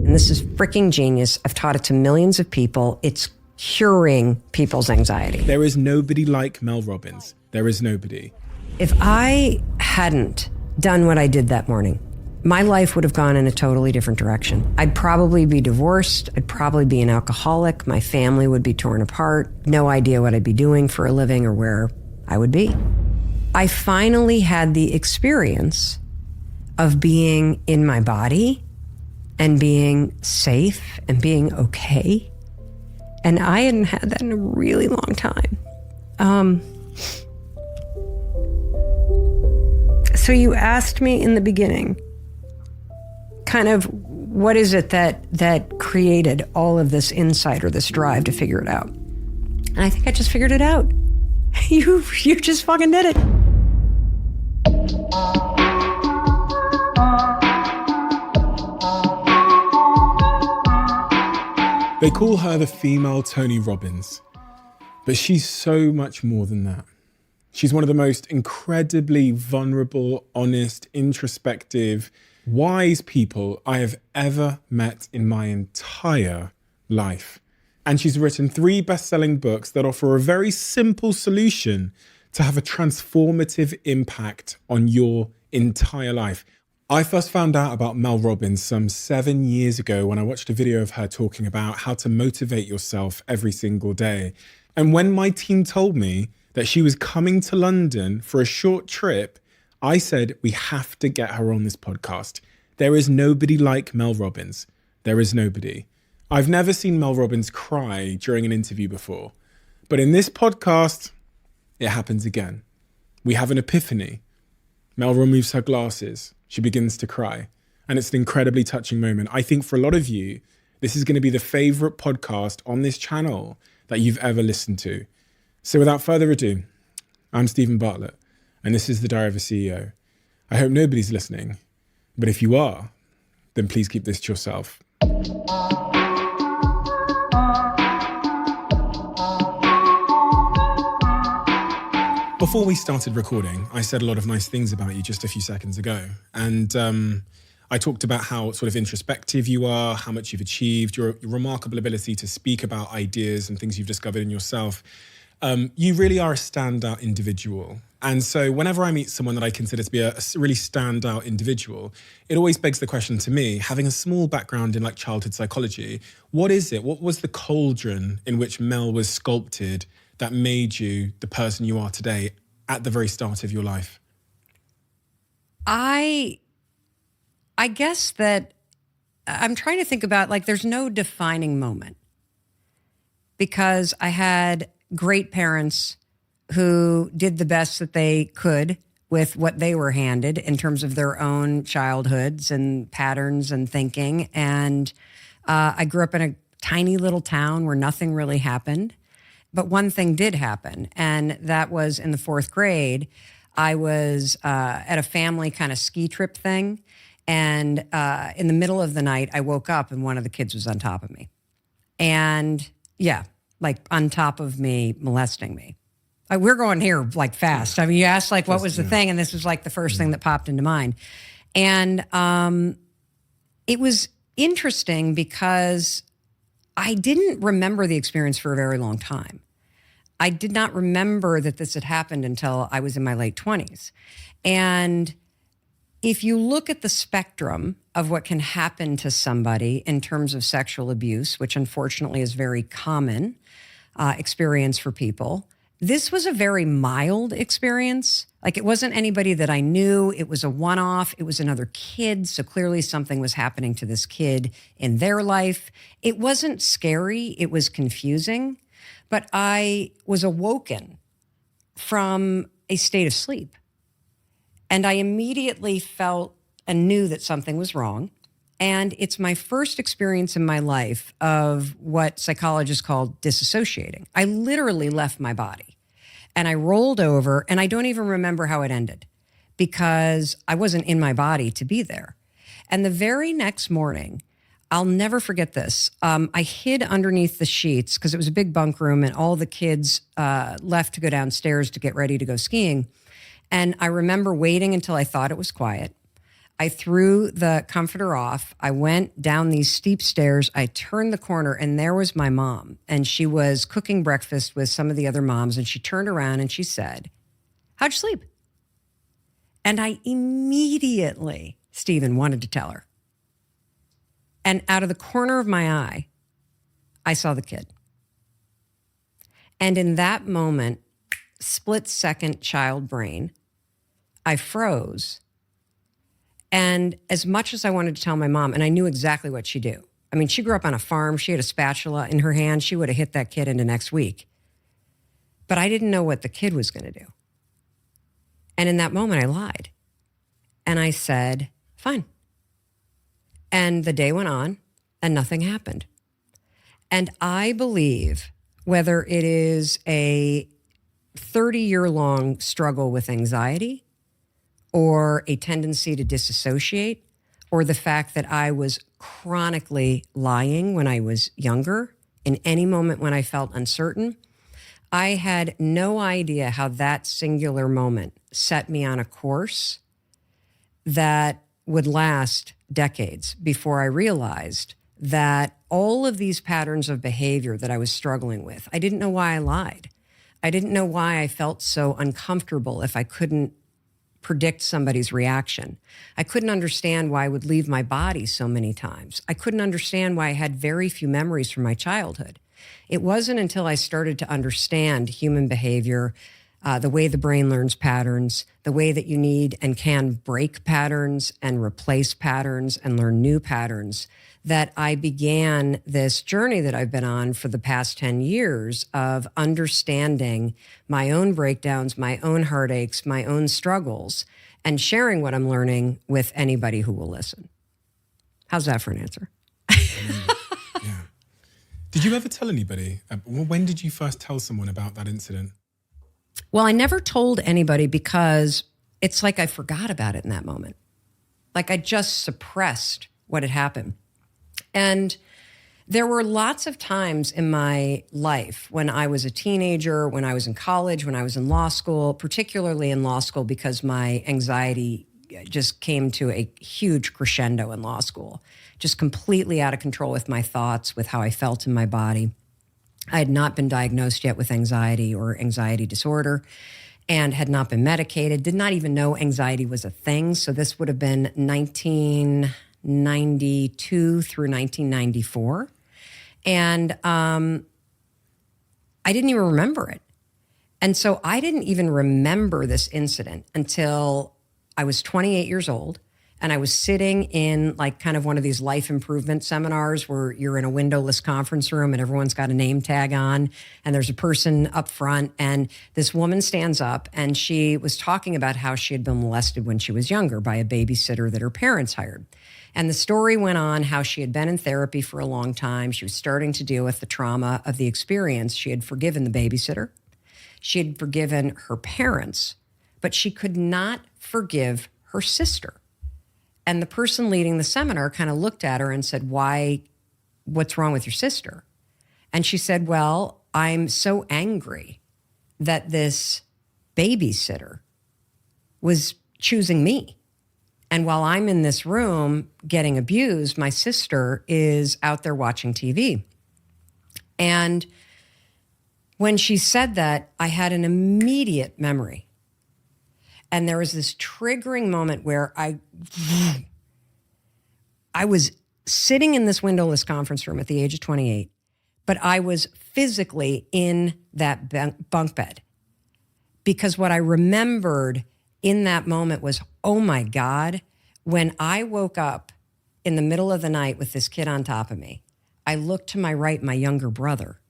And this is freaking genius. I've taught it to millions of people. It's curing people's anxiety. There is nobody like Mel Robbins. There is nobody. If I hadn't done what I did that morning, my life would have gone in a totally different direction. I'd probably be divorced. I'd probably be an alcoholic. My family would be torn apart. No idea what I'd be doing for a living or where I would be. I finally had the experience of being in my body and being safe and being okay. And I hadn't had that in a really long time. So you asked me in the beginning, kind of what is it that created all of this insight or this drive to figure it out? And I think I just figured it out. You just fucking did it. They call her the female Tony Robbins, but she's so much more than that. She's one of the most incredibly vulnerable, honest, introspective, wise people I have ever met in my entire life. And she's written 3 best-selling books that offer a very simple solution to have a transformative impact on your entire life. I first found out about Mel Robbins some 7 years ago when I watched a video of her talking about how to motivate yourself every single day. And when my team told me that she was coming to London for a short trip, I said, we have to get her on this podcast. There is nobody like Mel Robbins. There is nobody. I've never seen Mel Robbins cry during an interview before, but in this podcast, it happens again. We have an epiphany. Mel removes her glasses. She begins to cry. And it's an incredibly touching moment. I think for a lot of you, this is going to be the favorite podcast on this channel that you've ever listened to. So without further ado, I'm Stephen Bartlett, and this is the Diary of a CEO. I hope nobody's listening, but if you are, then please keep this to yourself. Before we started recording, I said a lot of nice things about you just a few seconds ago. And I talked about how sort of introspective you are, how much you've achieved, your remarkable ability to speak about ideas and things you've discovered in yourself. You really are a standout individual. And so whenever I meet someone that I consider to be a really standout individual, it always begs the question to me, having a small background in like childhood psychology, what is it? What was the cauldron in which Mel was sculpted that made you the person you are today at the very start of your life? I guess that I'm trying to think about, like, there's no defining moment, because I had great parents who did the best that they could with what they were handed in terms of their own childhoods and patterns and thinking. And I grew up in a tiny little town where nothing really happened. But one thing did happen, and that was in the 4th grade. I was at a family kind of ski trip thing, and in the middle of the night, I woke up and one of the kids was on top of me. And yeah, like on top of me, molesting me. We're going here like fast. I mean, you asked like what was the thing, and this was like the first thing that popped into mind. And it was interesting because I didn't remember the experience for a very long time. I did not remember that this had happened until I was in my late 20s. And if you look at the spectrum of what can happen to somebody in terms of sexual abuse, which unfortunately is very common experience for people, this was a very mild experience. Like, it wasn't anybody that I knew. It was a one-off. It was another kid. So clearly something was happening to this kid in their life. It wasn't scary. It was confusing. But I was awoken from a state of sleep. And I immediately felt and knew that something was wrong. And it's my first experience in my life of what psychologists call disassociating. I literally left my body and I rolled over, and I don't even remember how it ended because I wasn't in my body to be there. And the very next morning, I'll never forget this. I hid underneath the sheets because it was a big bunk room and all the kids left to go downstairs to get ready to go skiing. And I remember waiting until I thought it was quiet. I threw the comforter off. I went down these steep stairs. I turned the corner and there was my mom. And she was cooking breakfast with some of the other moms. And she turned around and she said, "How'd you sleep?" And I immediately, Stephen, wanted to tell her. And out of the corner of my eye, I saw the kid. And in that moment, split second child brain, I froze. And as much as I wanted to tell my mom, and I knew exactly what she'd do. I mean, she grew up on a farm. She had a spatula in her hand. She would have hit that kid into next week. But I didn't know what the kid was going to do. And in that moment, I lied. And I said, "Fine." And the day went on and nothing happened. And I believe whether it is a 30-year-long struggle with anxiety or a tendency to disassociate or the fact that I was chronically lying when I was younger, in any moment when I felt uncertain, I had no idea how that singular moment set me on a course that would last decades before I realized that all of these patterns of behavior that I was struggling with, I didn't know why I lied. I didn't know why I felt so uncomfortable if I couldn't predict somebody's reaction. I couldn't understand why I would leave my body so many times. I couldn't understand why I had very few memories from my childhood. It wasn't until I started to understand human behavior, the way the brain learns patterns, the way that you need and can break patterns and replace patterns and learn new patterns, that I began this journey that I've been on for the past 10 years of understanding my own breakdowns, my own heartaches, my own struggles, and sharing what I'm learning with anybody who will listen. How's that for an answer? Yeah. Did you ever tell anybody? When did you first tell someone about that incident? Well, I never told anybody because it's like I forgot about it in that moment. Like I just suppressed what had happened. And there were lots of times in my life when I was a teenager, when I was in college, when I was in law school, particularly in law school because my anxiety just came to a huge crescendo in law school, just completely out of control with my thoughts, with how I felt in my body. I had not been diagnosed yet with anxiety or anxiety disorder and had not been medicated, did not even know anxiety was a thing. So this would have been 1992 through 1994. And I didn't even remember it. And so I didn't even remember this incident until I was 28 years old. And I was sitting in like kind of one of these life improvement seminars where you're in a windowless conference room and everyone's got a name tag on and there's a person up front and this woman stands up and she was talking about how she had been molested when she was younger by a babysitter that her parents hired. And the story went on how she had been in therapy for a long time. She was starting to deal with the trauma of the experience. She had forgiven the babysitter. She had forgiven her parents, but she could not forgive her sister. And the person leading the seminar kind of looked at her and said, what's wrong with your sister? And she said, well, I'm so angry that this babysitter was choosing me. And while I'm in this room getting abused, my sister is out there watching TV. And when she said that, I had an immediate memory. And there was this triggering moment where I was sitting in this windowless conference room at the age of 28, but I was physically in that bunk bed. Because what I remembered in that moment was, oh my God, when I woke up in the middle of the night with this kid on top of me, I looked to my right, my younger brother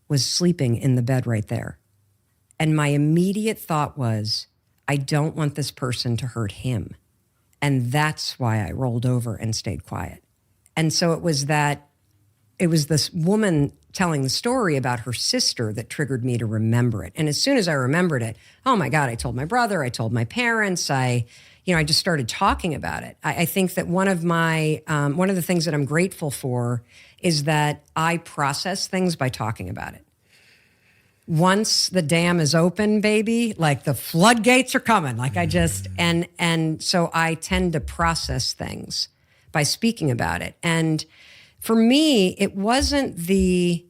was sleeping in the bed right there. And my immediate thought was, I don't want this person to hurt him. And that's why I rolled over and stayed quiet. And so it was this woman telling the story about her sister that triggered me to remember it. And as soon as I remembered it, oh my God, I told my brother, I told my parents, I just started talking about it. I think that one of the things that I'm grateful for is that I process things by talking about it. once the dam is open, baby, like the floodgates are coming. Like and so I tend to process things by speaking about it. And for me, it wasn't the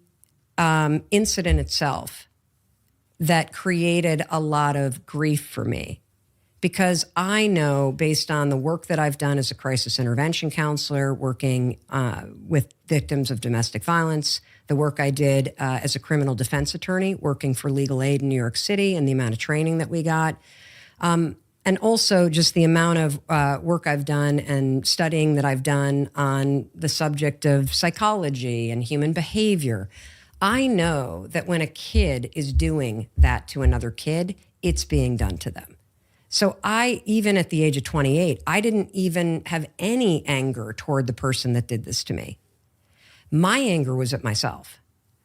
incident itself that created a lot of grief for me, because I know, based on the work that I've done as a crisis intervention counselor, working with victims of domestic violence, the work I did as a criminal defense attorney, working for legal aid in New York City, and the amount of training that we got, and also just the amount of work I've done and studying that I've done on the subject of psychology and human behavior. I know that when a kid is doing that to another kid, it's being done to them. So I, even at the age of 28, I didn't even have any anger toward the person that did this to me. My anger was at myself.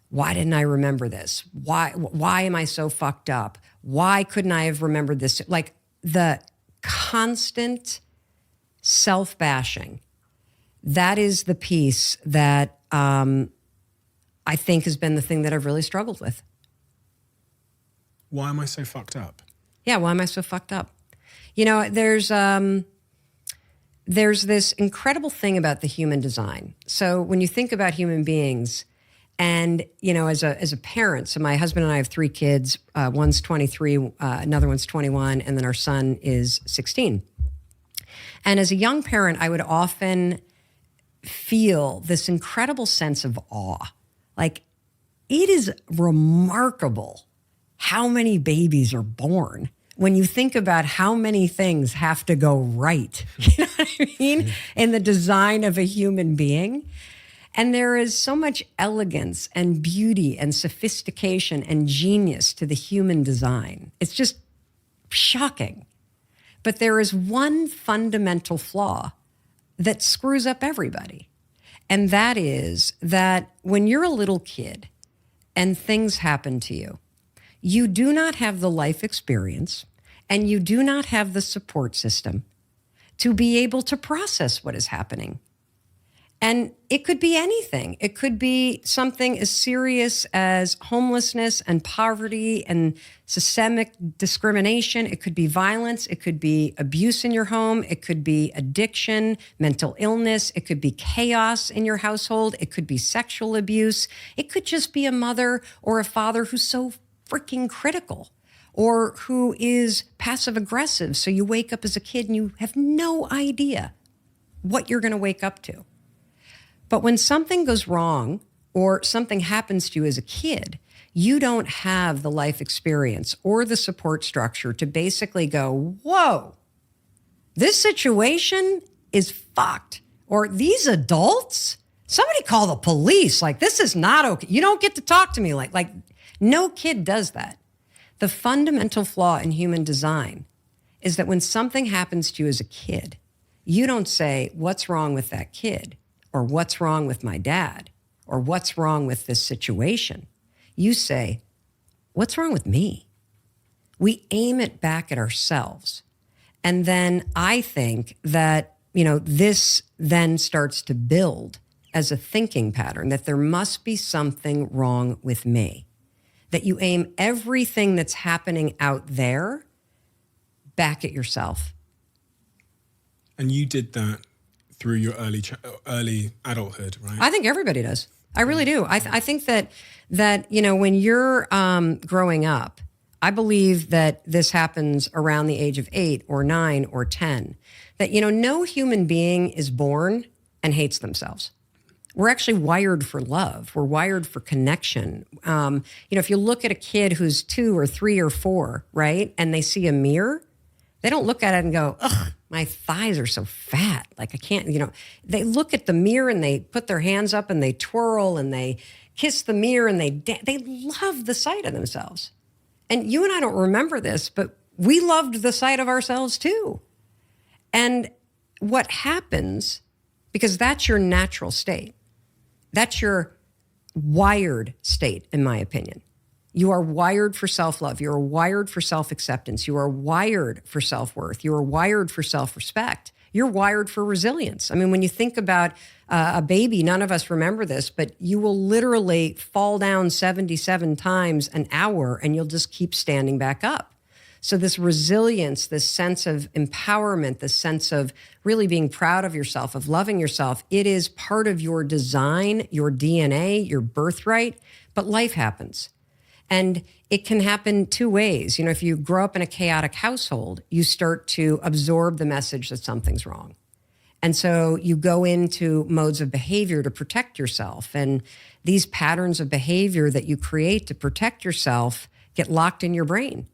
Why didn't I remember this? Why am I so fucked up? Why couldn't I have remembered this? Like the constant self-bashing, that is the piece that I think has been the thing that I've really struggled with. Why am I so fucked up? Yeah, why am I so fucked up? You know, there's this incredible thing about the human design. So when you think about human beings, and you know, as a parent, so my husband and I have 3 kids. One's 23, another one's 21, and then our son is 16. And as a young parent, I would often feel this incredible sense of awe. Like, it is remarkable how many babies are born when you think about how many things have to go right, you know what I mean, in the design of a human being. And there is so much elegance and beauty and sophistication and genius to the human design. It's just shocking. But there is one fundamental flaw that screws up everybody. And that is that when you're a little kid and things happen to you, you do not have the life experience and you do not have the support system to be able to process what is happening. And it could be anything. It could be something as serious as homelessness and poverty and systemic discrimination. It could be violence. It could be abuse in your home. It could be addiction, mental illness. It could be chaos in your household. It could be sexual abuse. It could just be a mother or a father who's so freaking critical or who is passive aggressive. So you wake up as a kid and you have no idea what you're going to wake up to. But when something goes wrong or something happens to you as a kid, you don't have the life experience or the support structure to basically go, whoa, this situation is fucked. Or these adults, somebody call the police. Like, this is not okay. You don't get to talk to me like no kid does that. The fundamental flaw in human design is that when something happens to you as a kid, you don't say, what's wrong with that kid? Or what's wrong with my dad? Or what's wrong with this situation? You say, what's wrong with me? We aim it back at ourselves. And then I think that, you know, this then starts to build as a thinking pattern that there must be something wrong with me. That you aim everything that's happening out there back at yourself. And you did that through your early adulthood, right? I think everybody does. I really do. I think that you know, when you're growing up, I believe that this happens around the age of 8 or 9 or 10. That, you know, no human being is born and hates themselves. We're actually wired for love. We're wired for connection. You know, if you look at a kid who's 2 or 3 or 4, right, and they see a mirror, they don't look at it and go, ugh, my thighs are so fat. Like, I can't, you know. They look at the mirror and they put their hands up and they twirl and they kiss the mirror and they love the sight of themselves. And you and I don't remember this, but we loved the sight of ourselves too. And what happens, because that's your natural state, that's your wired state, in my opinion. You are wired for self-love. You are wired for self-acceptance. You are wired for self-worth. You are wired for self-respect. You're wired for resilience. I mean, when you think about a baby, none of us remember this, but you will literally fall down 77 times an hour and you'll just keep standing back up. So this resilience, this sense of empowerment, this sense of really being proud of yourself, of loving yourself, it is part of your design, your DNA, your birthright, but life happens. And it can happen two ways. You know, if you grow up in a chaotic household, you start to absorb the message that something's wrong. And so you go into modes of behavior to protect yourself. And these patterns of behavior that you create to protect yourself get locked in your brain.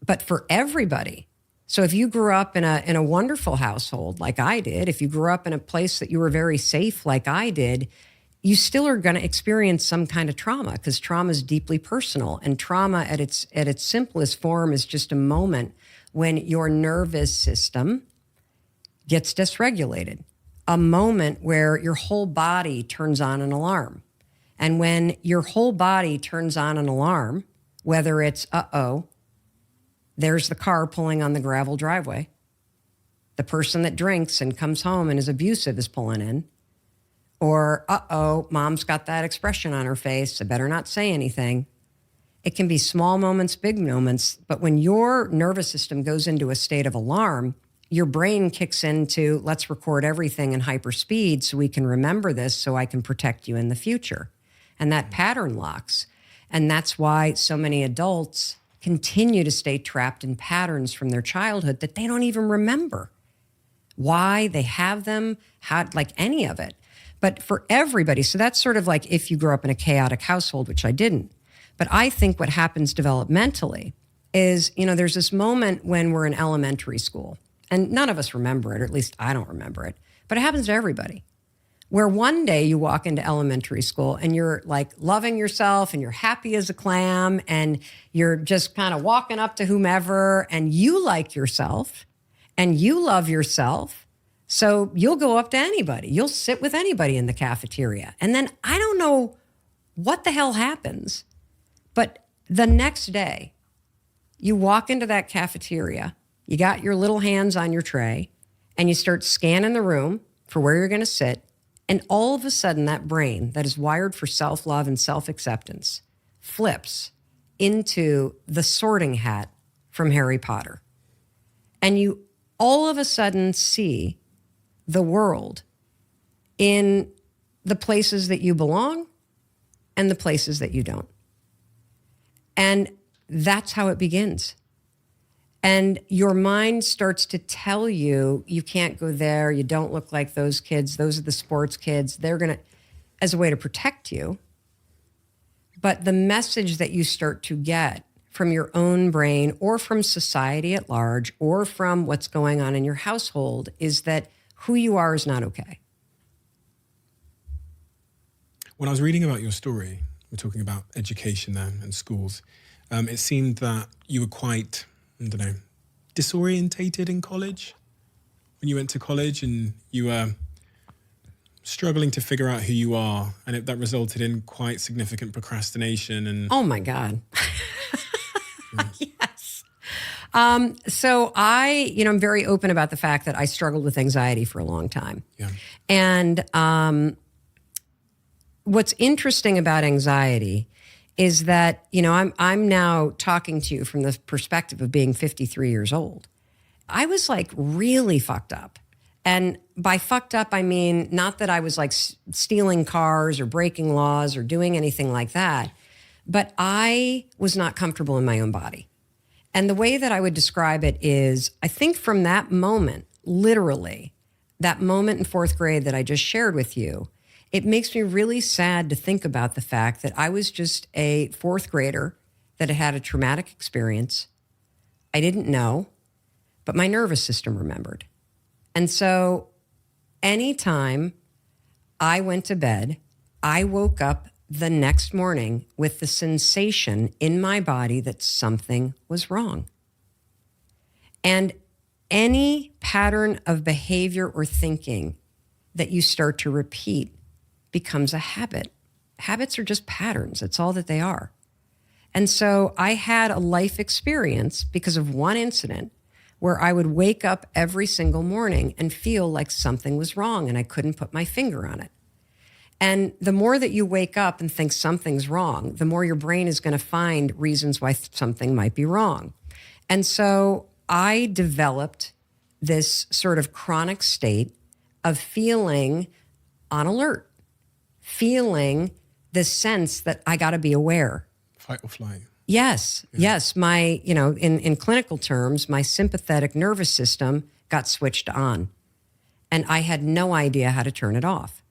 But for everybody. So if you grew up in a wonderful household like I did, if you grew up in a place that you were very safe like I did, you still are going to experience some kind of trauma because trauma is deeply personal. And trauma at its simplest form is just a moment when your nervous system gets dysregulated, a moment where your whole body turns on an alarm. And when your whole body turns on an alarm, whether it's, there's the car pulling on the gravel driveway, the person that drinks and comes home and is abusive is pulling in, or, mom's got that expression on her face, I better not say anything. It can be small moments, big moments, but when your nervous system goes into a state of alarm, your brain kicks into, let's record everything in hyperspeed so we can remember this so I can protect you in the future. And that pattern locks. And that's why so many adults continue to stay trapped in patterns from their childhood that they don't even remember why they have them, how, like any of it. But for everybody, so that's sort of like if you grew up in a chaotic household, which I didn't. But I think what happens developmentally is, you know, there's this moment when we're in elementary school, and none of us remember it, or at least I don't remember it, but it happens to everybody, where one day you walk into elementary school and you're like loving yourself and you're happy as a clam and you're just kind of walking up to whomever and you like yourself and you love yourself. So you'll go up to anybody. You'll sit with anybody in the cafeteria. And then I don't know what the hell happens, but the next day you walk into that cafeteria, you got your little hands on your tray, and you start scanning the room for where you're going to sit. And all of a sudden that brain that is wired for self-love and self-acceptance flips into the sorting hat from Harry Potter. And you all of a sudden see the world in the places that you belong and the places that you don't. And that's how it begins. And your mind starts to tell you, you can't go there, you don't look like those kids, those are the sports kids, they're gonna, as a way to protect you. But the message that you start to get from your own brain or from society at large or from what's going on in your household is that who you are is not okay. When I was reading about your story, we're talking about education there and schools, it seemed that you were quite, I don't know, disorientated in college. When you went to college and you were struggling to figure out who you are, and that resulted in quite significant procrastination and... Oh my God. Yes. So I'm very open about the fact that I struggled with anxiety for a long time. Yeah. And what's interesting about anxiety is that, I'm now talking to you from the perspective of being 53 years old. I was like really fucked up. And by fucked up, I mean, not that I was like stealing cars or breaking laws or doing anything like that, but I was not comfortable in my own body. And the way that I would describe it is, I think from that moment, literally, that moment in fourth grade that I just shared with you, it makes me really sad to think about the fact that I was just a fourth grader that had had a traumatic experience. I didn't know, but my nervous system remembered. And so anytime I went to bed, I woke up the next morning with the sensation in my body that something was wrong. And any pattern of behavior or thinking that you start to repeat becomes a habit. Habits are just patterns. That's all that they are. And so I had a life experience because of one incident where I would wake up every single morning and feel like something was wrong and I couldn't put my finger on it. And the more that you wake up and think something's wrong, the more your brain is going to find reasons why something might be wrong. And so I developed this sort of chronic state of feeling on alert, feeling this sense that I got to be aware. Fight or flight. Yes, yes. My, in clinical terms, my sympathetic nervous system got switched on and I had no idea how to turn it off.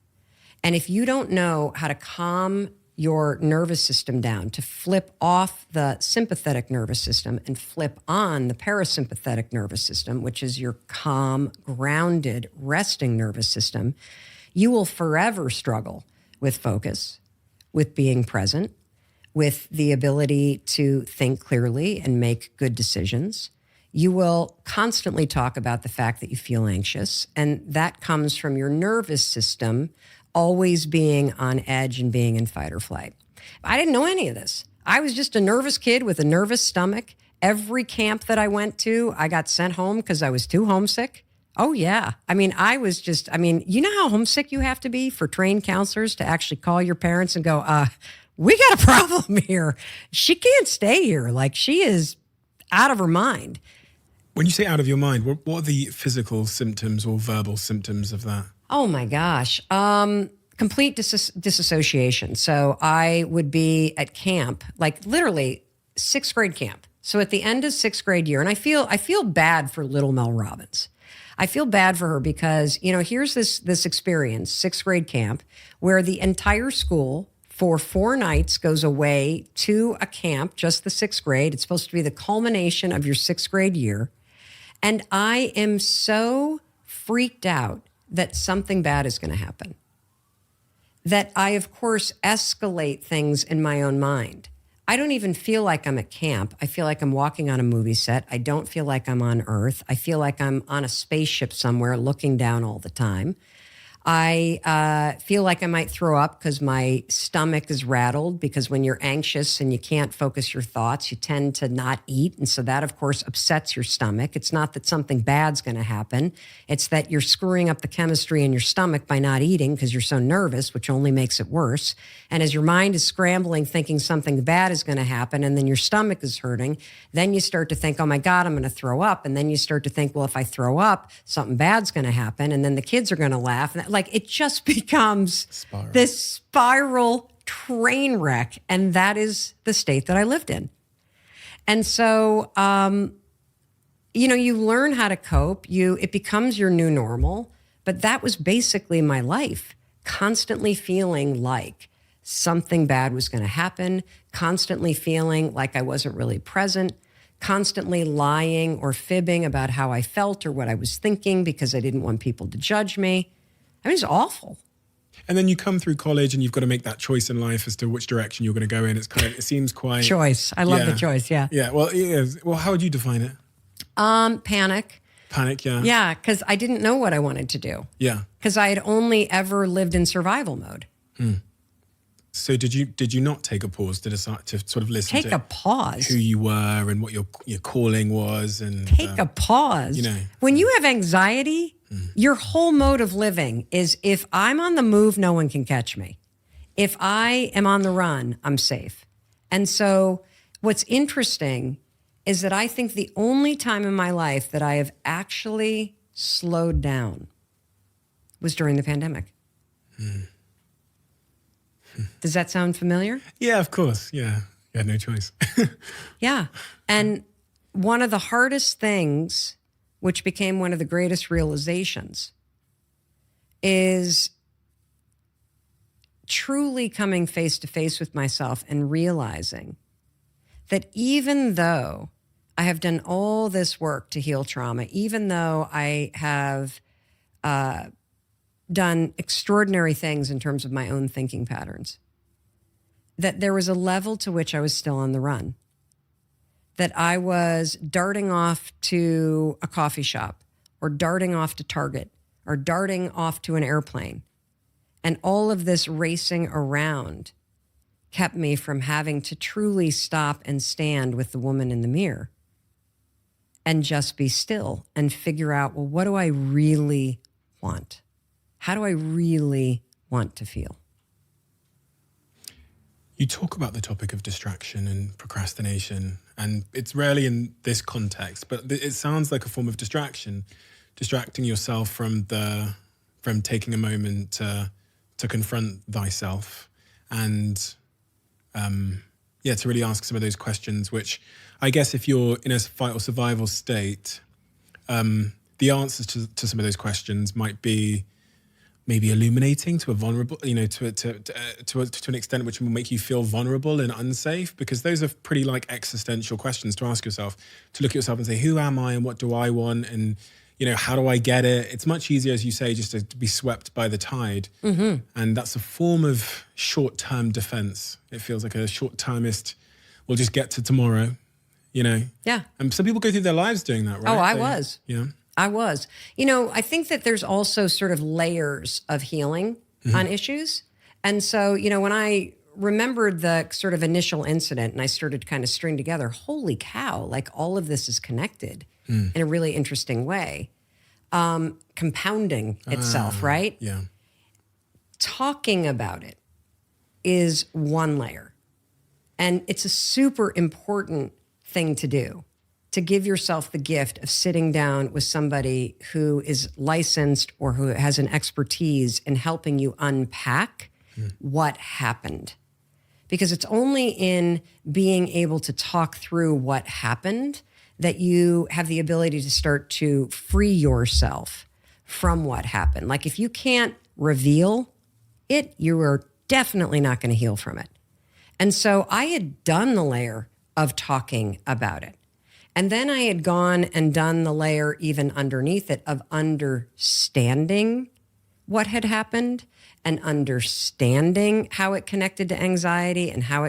And if you don't know how to calm your nervous system down, to flip off the sympathetic nervous system and flip on the parasympathetic nervous system, which is your calm, grounded, resting nervous system, you will forever struggle with focus, with being present, with the ability to think clearly and make good decisions. You will constantly talk about the fact that you feel anxious, and that comes from your nervous system always being on edge and being in fight or flight. I didn't know any of this. I was just a nervous kid with a nervous stomach. Every camp that I went to, I got sent home because I was too homesick. Oh, yeah. You know how homesick you have to be for trained counselors to actually call your parents and go, we got a problem here. She can't stay here. Like, she is out of her mind. When you say out of your mind, what are the physical symptoms or verbal symptoms of that? Oh my gosh. Complete disassociation. So I would be at camp, like literally 6th grade camp. So at the end of 6th grade year, and I feel bad for little Mel Robbins. I feel bad for her because, here's this experience, 6th grade camp, where the entire school for 4 nights goes away to a camp, just the 6th grade. It's supposed to be the culmination of your 6th grade year. And I am so freaked out that something bad is going to happen, that I, of course, escalate things in my own mind. I don't even feel like I'm at camp. I feel like I'm walking on a movie set. I don't feel like I'm on Earth. I feel like I'm on a spaceship somewhere looking down all the time. I feel like I might throw up because my stomach is rattled, because when you're anxious and you can't focus your thoughts, you tend to not eat. And so that, of course, upsets your stomach. It's not that something bad's going to happen. It's that you're screwing up the chemistry in your stomach by not eating because you're so nervous, which only makes it worse. And as your mind is scrambling, thinking something bad is going to happen, and then your stomach is hurting, then you start to think, oh my God, I'm going to throw up. And then you start to think, well, if I throw up, something bad's going to happen. And then the kids are going to laugh. And like, it just becomes this spiral train wreck. And that is the state that I lived in. And so, you learn how to cope. It becomes your new normal. But that was basically my life, constantly feeling like something bad was going to happen, constantly feeling like I wasn't really present, constantly lying or fibbing about how I felt or what I was thinking because I didn't want people to judge me. I mean, it's awful. And then you come through college and you've got to make that choice in life as to which direction you're going to go in. It seems quite... Choice. I love the choice, yeah. Yeah, well, how would you define it? Panic. Panic, yeah. Yeah, because I didn't know what I wanted to do. Yeah. Because I had only ever lived in survival mode. So did you not take a pause to decide to sort of listen Take a pause? who you were and what your calling was? And Take a pause. When you have anxiety, your whole mode of living is, if I'm on the move, no one can catch me. If I am on the run, I'm safe. And so what's interesting is that I think the only time in my life that I have actually slowed down was during the pandemic. Does that sound familiar? Yeah, of course. Yeah. You had no choice. Yeah. And one of the hardest things, which became one of the greatest realizations, is truly coming face to face with myself and realizing that even though I have done all this work to heal trauma, even though I have done extraordinary things in terms of my own thinking patterns, that there was a level to which I was still on the run, that I was darting off to a coffee shop or darting off to Target or darting off to an airplane. And all of this racing around kept me from having to truly stop and stand with the woman in the mirror and just be still and figure out, well, what do I really want? How do I really want to feel? You talk about the topic of distraction and procrastination, and it's rarely in this context, but it sounds like a form of distraction, distracting yourself from taking a moment to confront thyself and to really ask some of those questions, which I guess if you're in a fight or survival state, the answers to some of those questions might be maybe illuminating to a vulnerable, to an extent which will make you feel vulnerable and unsafe, because those are pretty like existential questions to ask yourself, to look at yourself and say, who am I and what do I want? And, how do I get it? It's much easier, as you say, just to be swept by the tide. Mm-hmm. And that's a form of short-term defense. It feels like a short-termist, we'll just get to tomorrow, Yeah. And some people go through their lives doing that, right? Oh, I was. Yeah. I was. I think that there's also sort of layers of healing on issues. And so, when I remembered the sort of initial incident and I started to kind of string together, holy cow, like all of this is connected in a really interesting way, compounding itself, right? Yeah. Talking about it is one layer. And it's a super important thing to do, to give yourself the gift of sitting down with somebody who is licensed or who has an expertise in helping you unpack what happened. Because it's only in being able to talk through what happened that you have the ability to start to free yourself from what happened. Like if you can't reveal it, you are definitely not going to heal from it. And so I had done the layer of talking about it. And then I had gone and done the layer even underneath it of understanding what had happened and understanding how it connected to anxiety and how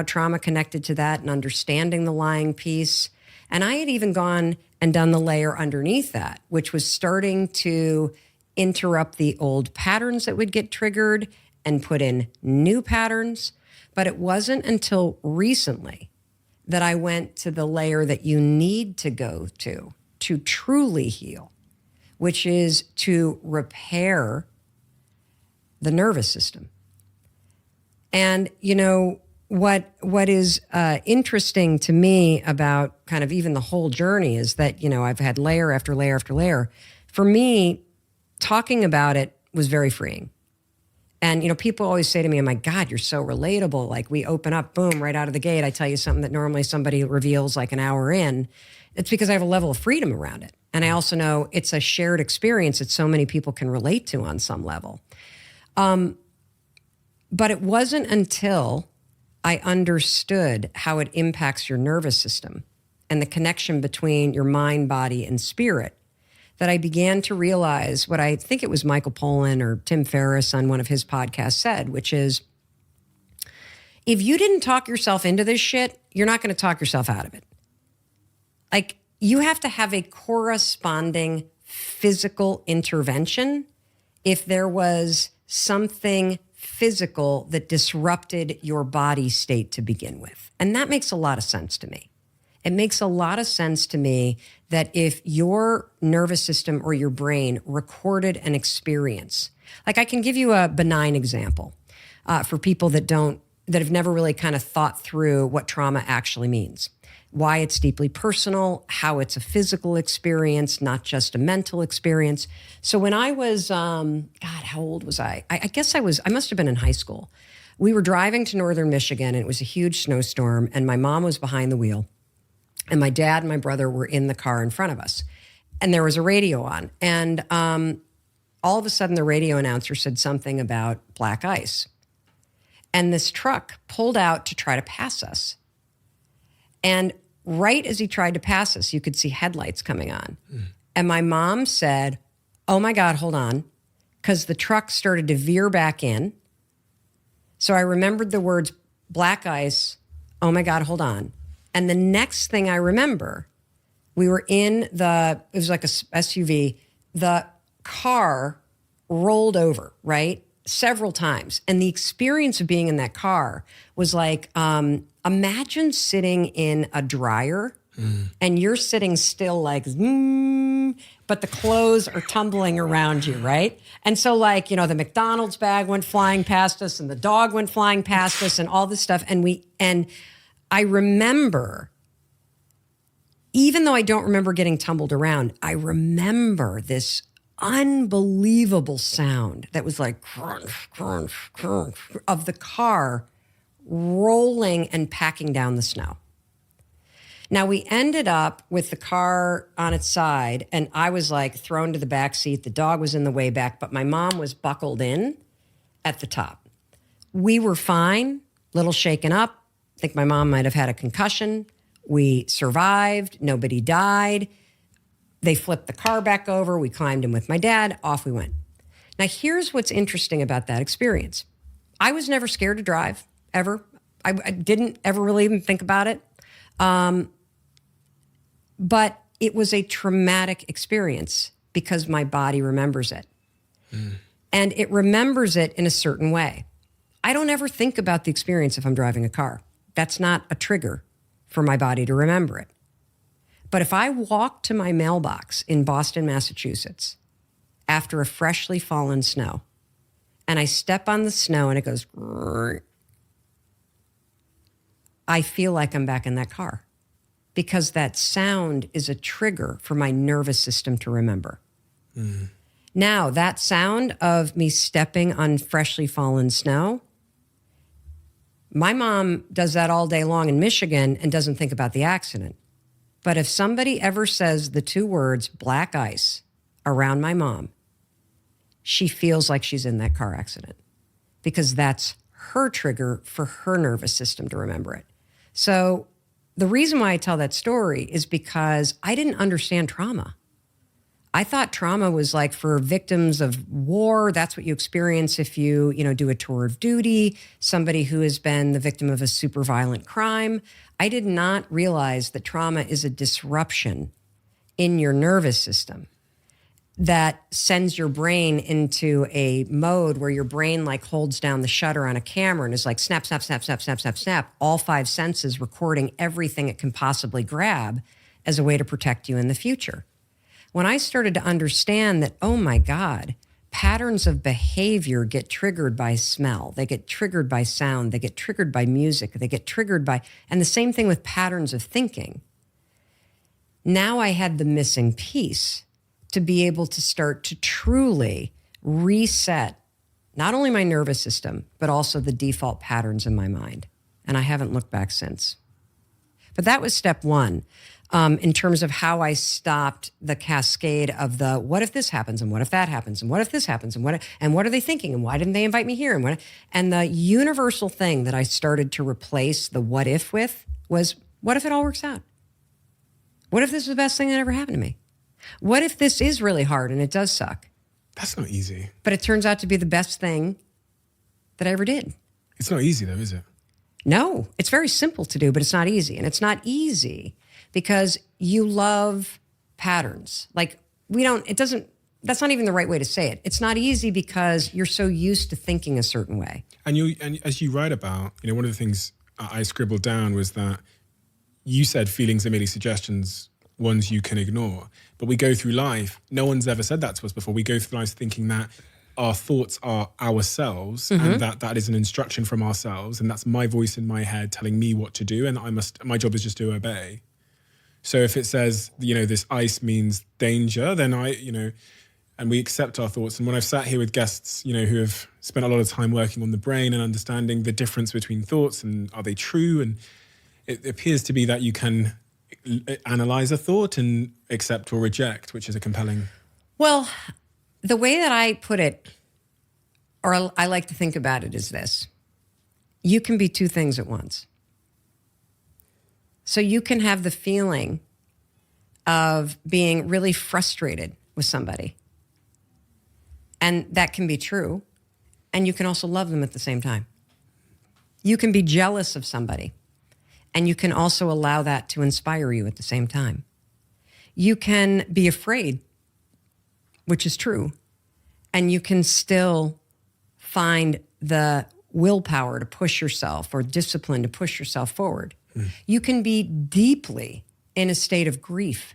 trauma connected to that, and understanding the lying piece. And I had even gone and done the layer underneath that, which was starting to interrupt the old patterns that would get triggered and put in new patterns. But it wasn't until recently that I went to the layer that you need to go to truly heal, which is to repair the nervous system. And, what is interesting to me about kind of even the whole journey is that, I've had layer after layer after layer. For me, talking about it was very freeing. And, people always say to me, oh my God, you're so relatable. Like we open up, boom, right out of the gate. I tell you something that normally somebody reveals like an hour in. It's because I have a level of freedom around it. And I also know it's a shared experience that so many people can relate to on some level. But it wasn't until I understood how it impacts your nervous system and the connection between your mind, body, and spirit that I began to realize what I think it was Michael Pollan or Tim Ferriss on one of his podcasts said, which is, if you didn't talk yourself into this shit, you're not going to talk yourself out of it. Like, you have to have a corresponding physical intervention if there was something physical that disrupted your body state to begin with. And that makes a lot of sense to me. It makes a lot of sense to me that if your nervous system or your brain recorded an experience, like I can give you a benign example for people that have never really kind of thought through what trauma actually means, why it's deeply personal, how it's a physical experience, not just a mental experience. So when I was, how old was I? I guess I must have been in high school. We were driving to northern Michigan, and it was a huge snowstorm, and my mom was behind the wheel. And my dad and my brother were in the car in front of us. And there was a radio on. And all of a sudden, the radio announcer said something about black ice. And this truck pulled out to try to pass us. And right as he tried to pass us, you could see headlights coming on. And my mom said, oh my God, hold on. Because the truck started to veer back in. So I remembered the words black ice, oh my God, hold on. And the next thing I remember, we were it was like a SUV. The car rolled over, right? Several times. And the experience of being in that car was like, imagine sitting in a dryer and you're sitting still like, but the clothes are tumbling around you, right? And so like, the McDonald's bag went flying past us and the dog went flying past us and all this stuff. And I remember, even though I don't remember getting tumbled around, I remember this unbelievable sound that was like crunch, crunch, crunch of the car rolling and packing down the snow. Now, we ended up with the car on its side, and I was like thrown to the back seat. The dog was in the way back, but my mom was buckled in at the top. We were fine, little shaken up. I think my mom might have had a concussion. We survived. Nobody died. They flipped the car back over. We climbed in with my dad. Off we went. Now, here's what's interesting about that experience. I was never scared to drive, ever. I didn't ever really even think about it. But it was a traumatic experience because my body remembers it. And it remembers it in a certain way. I don't ever think about the experience if I'm driving a car. That's not a trigger for my body to remember it. But if I walk to my mailbox in Boston, Massachusetts, after a freshly fallen snow, and I step on the snow and it goes, I feel like I'm back in that car because that sound is a trigger for my nervous system to remember. Now, that sound of me stepping on freshly fallen snow, my mom does that all day long in Michigan and doesn't think about the accident. But if somebody ever says the two words black ice around my mom, she feels like she's in that car accident because that's her trigger for her nervous system to remember it. So the reason why I tell that story is because I didn't understand trauma. I thought trauma was like for victims of war. That's what you experience if you do a tour of duty, somebody who has been the victim of a super violent crime. I did not realize that trauma is a disruption in your nervous system that sends your brain into a mode where your brain like holds down the shutter on a camera and is like snap, snap, snap, snap, snap, snap, snap, all five senses recording everything it can possibly grab as a way to protect you in the future. When I started to understand that, oh my God, patterns of behavior get triggered by smell, they get triggered by sound, they get triggered by music, they get triggered by, and the same thing with patterns of thinking. Now I had the missing piece to be able to start to truly reset not only my nervous system, but also the default patterns in my mind. And I haven't looked back since. But that was step one. In terms of how I stopped the cascade of the what if this happens and what if that happens and what if this happens and what are they thinking and why didn't they invite me here and the universal thing that I started to replace the what if with was what if it all works out? What if this is the best thing that ever happened to me? What if this is really hard and it does suck? That's not easy. But it turns out to be the best thing that I ever did. It's not easy though, is it? No, it's very simple to do, but it's not easy. And it's not easy because you love patterns. Like that's not even the right way to say it. It's not easy because you're so used to thinking a certain way. And as you write about, one of the things I scribbled down was that you said feelings are merely suggestions, ones you can ignore. But we go through life, no one's ever said that to us before. We go through life thinking that our thoughts are ourselves and that is an instruction from ourselves. And that's my voice in my head telling me what to do. And my job is just to obey. So if it says, this ice means danger, then and we accept our thoughts. And when I've sat here with guests, who have spent a lot of time working on the brain and understanding the difference between thoughts and are they true? And it appears to be that you can analyze a thought and accept or reject, which is a compelling. Well, the way that I put it, or I like to think about it, is this. You can be two things at once. So you can have the feeling of being really frustrated with somebody. And that can be true. And you can also love them at the same time. You can be jealous of somebody. And you can also allow that to inspire you at the same time. You can be afraid, which is true. And you can still find the willpower to push yourself or discipline to push yourself forward. You can be deeply in a state of grief,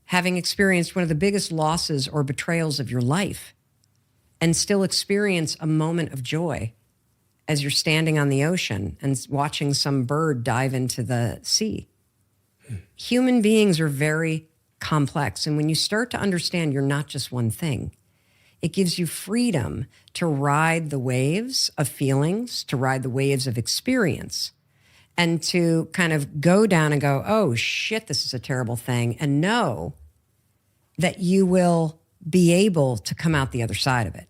having experienced one of the biggest losses or betrayals of your life, and still experience a moment of joy as you're standing on the ocean and watching some bird dive into the sea. Human beings are very complex. And when you start to understand you're not just one thing, it gives you freedom to ride the waves of feelings, to ride the waves of experience, and to kind of go down and go, oh shit, this is a terrible thing, and know that you will be able to come out the other side of it.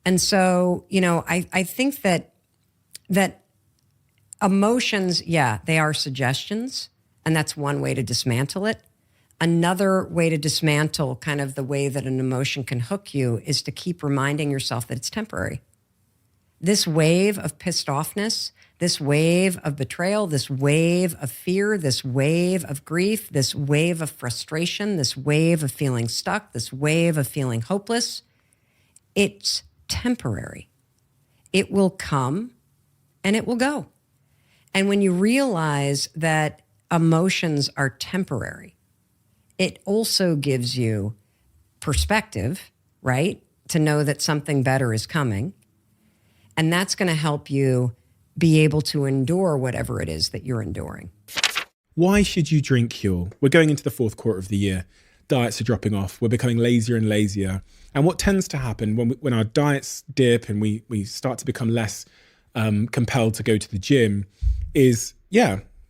And so, I think that emotions, yeah, they are suggestions, and that's one way to dismantle it. Another way to dismantle kind of the way that an emotion can hook you is to keep reminding yourself that it's temporary. This wave of pissed offness, this wave of betrayal, this wave of fear, this wave of grief, this wave of frustration, this wave of feeling stuck, this wave of feeling hopeless, it's temporary. It will come and it will go. And when you realize that emotions are temporary, it also gives you perspective, right? To know that something better is coming. And that's going to help you be able to endure whatever it is that you're enduring. Why should you drink Huel? We're going into the fourth quarter of the year. Diets are dropping off. We're becoming lazier and lazier. And what tends to happen when our diets dip and we start to become less compelled to go to the gym is,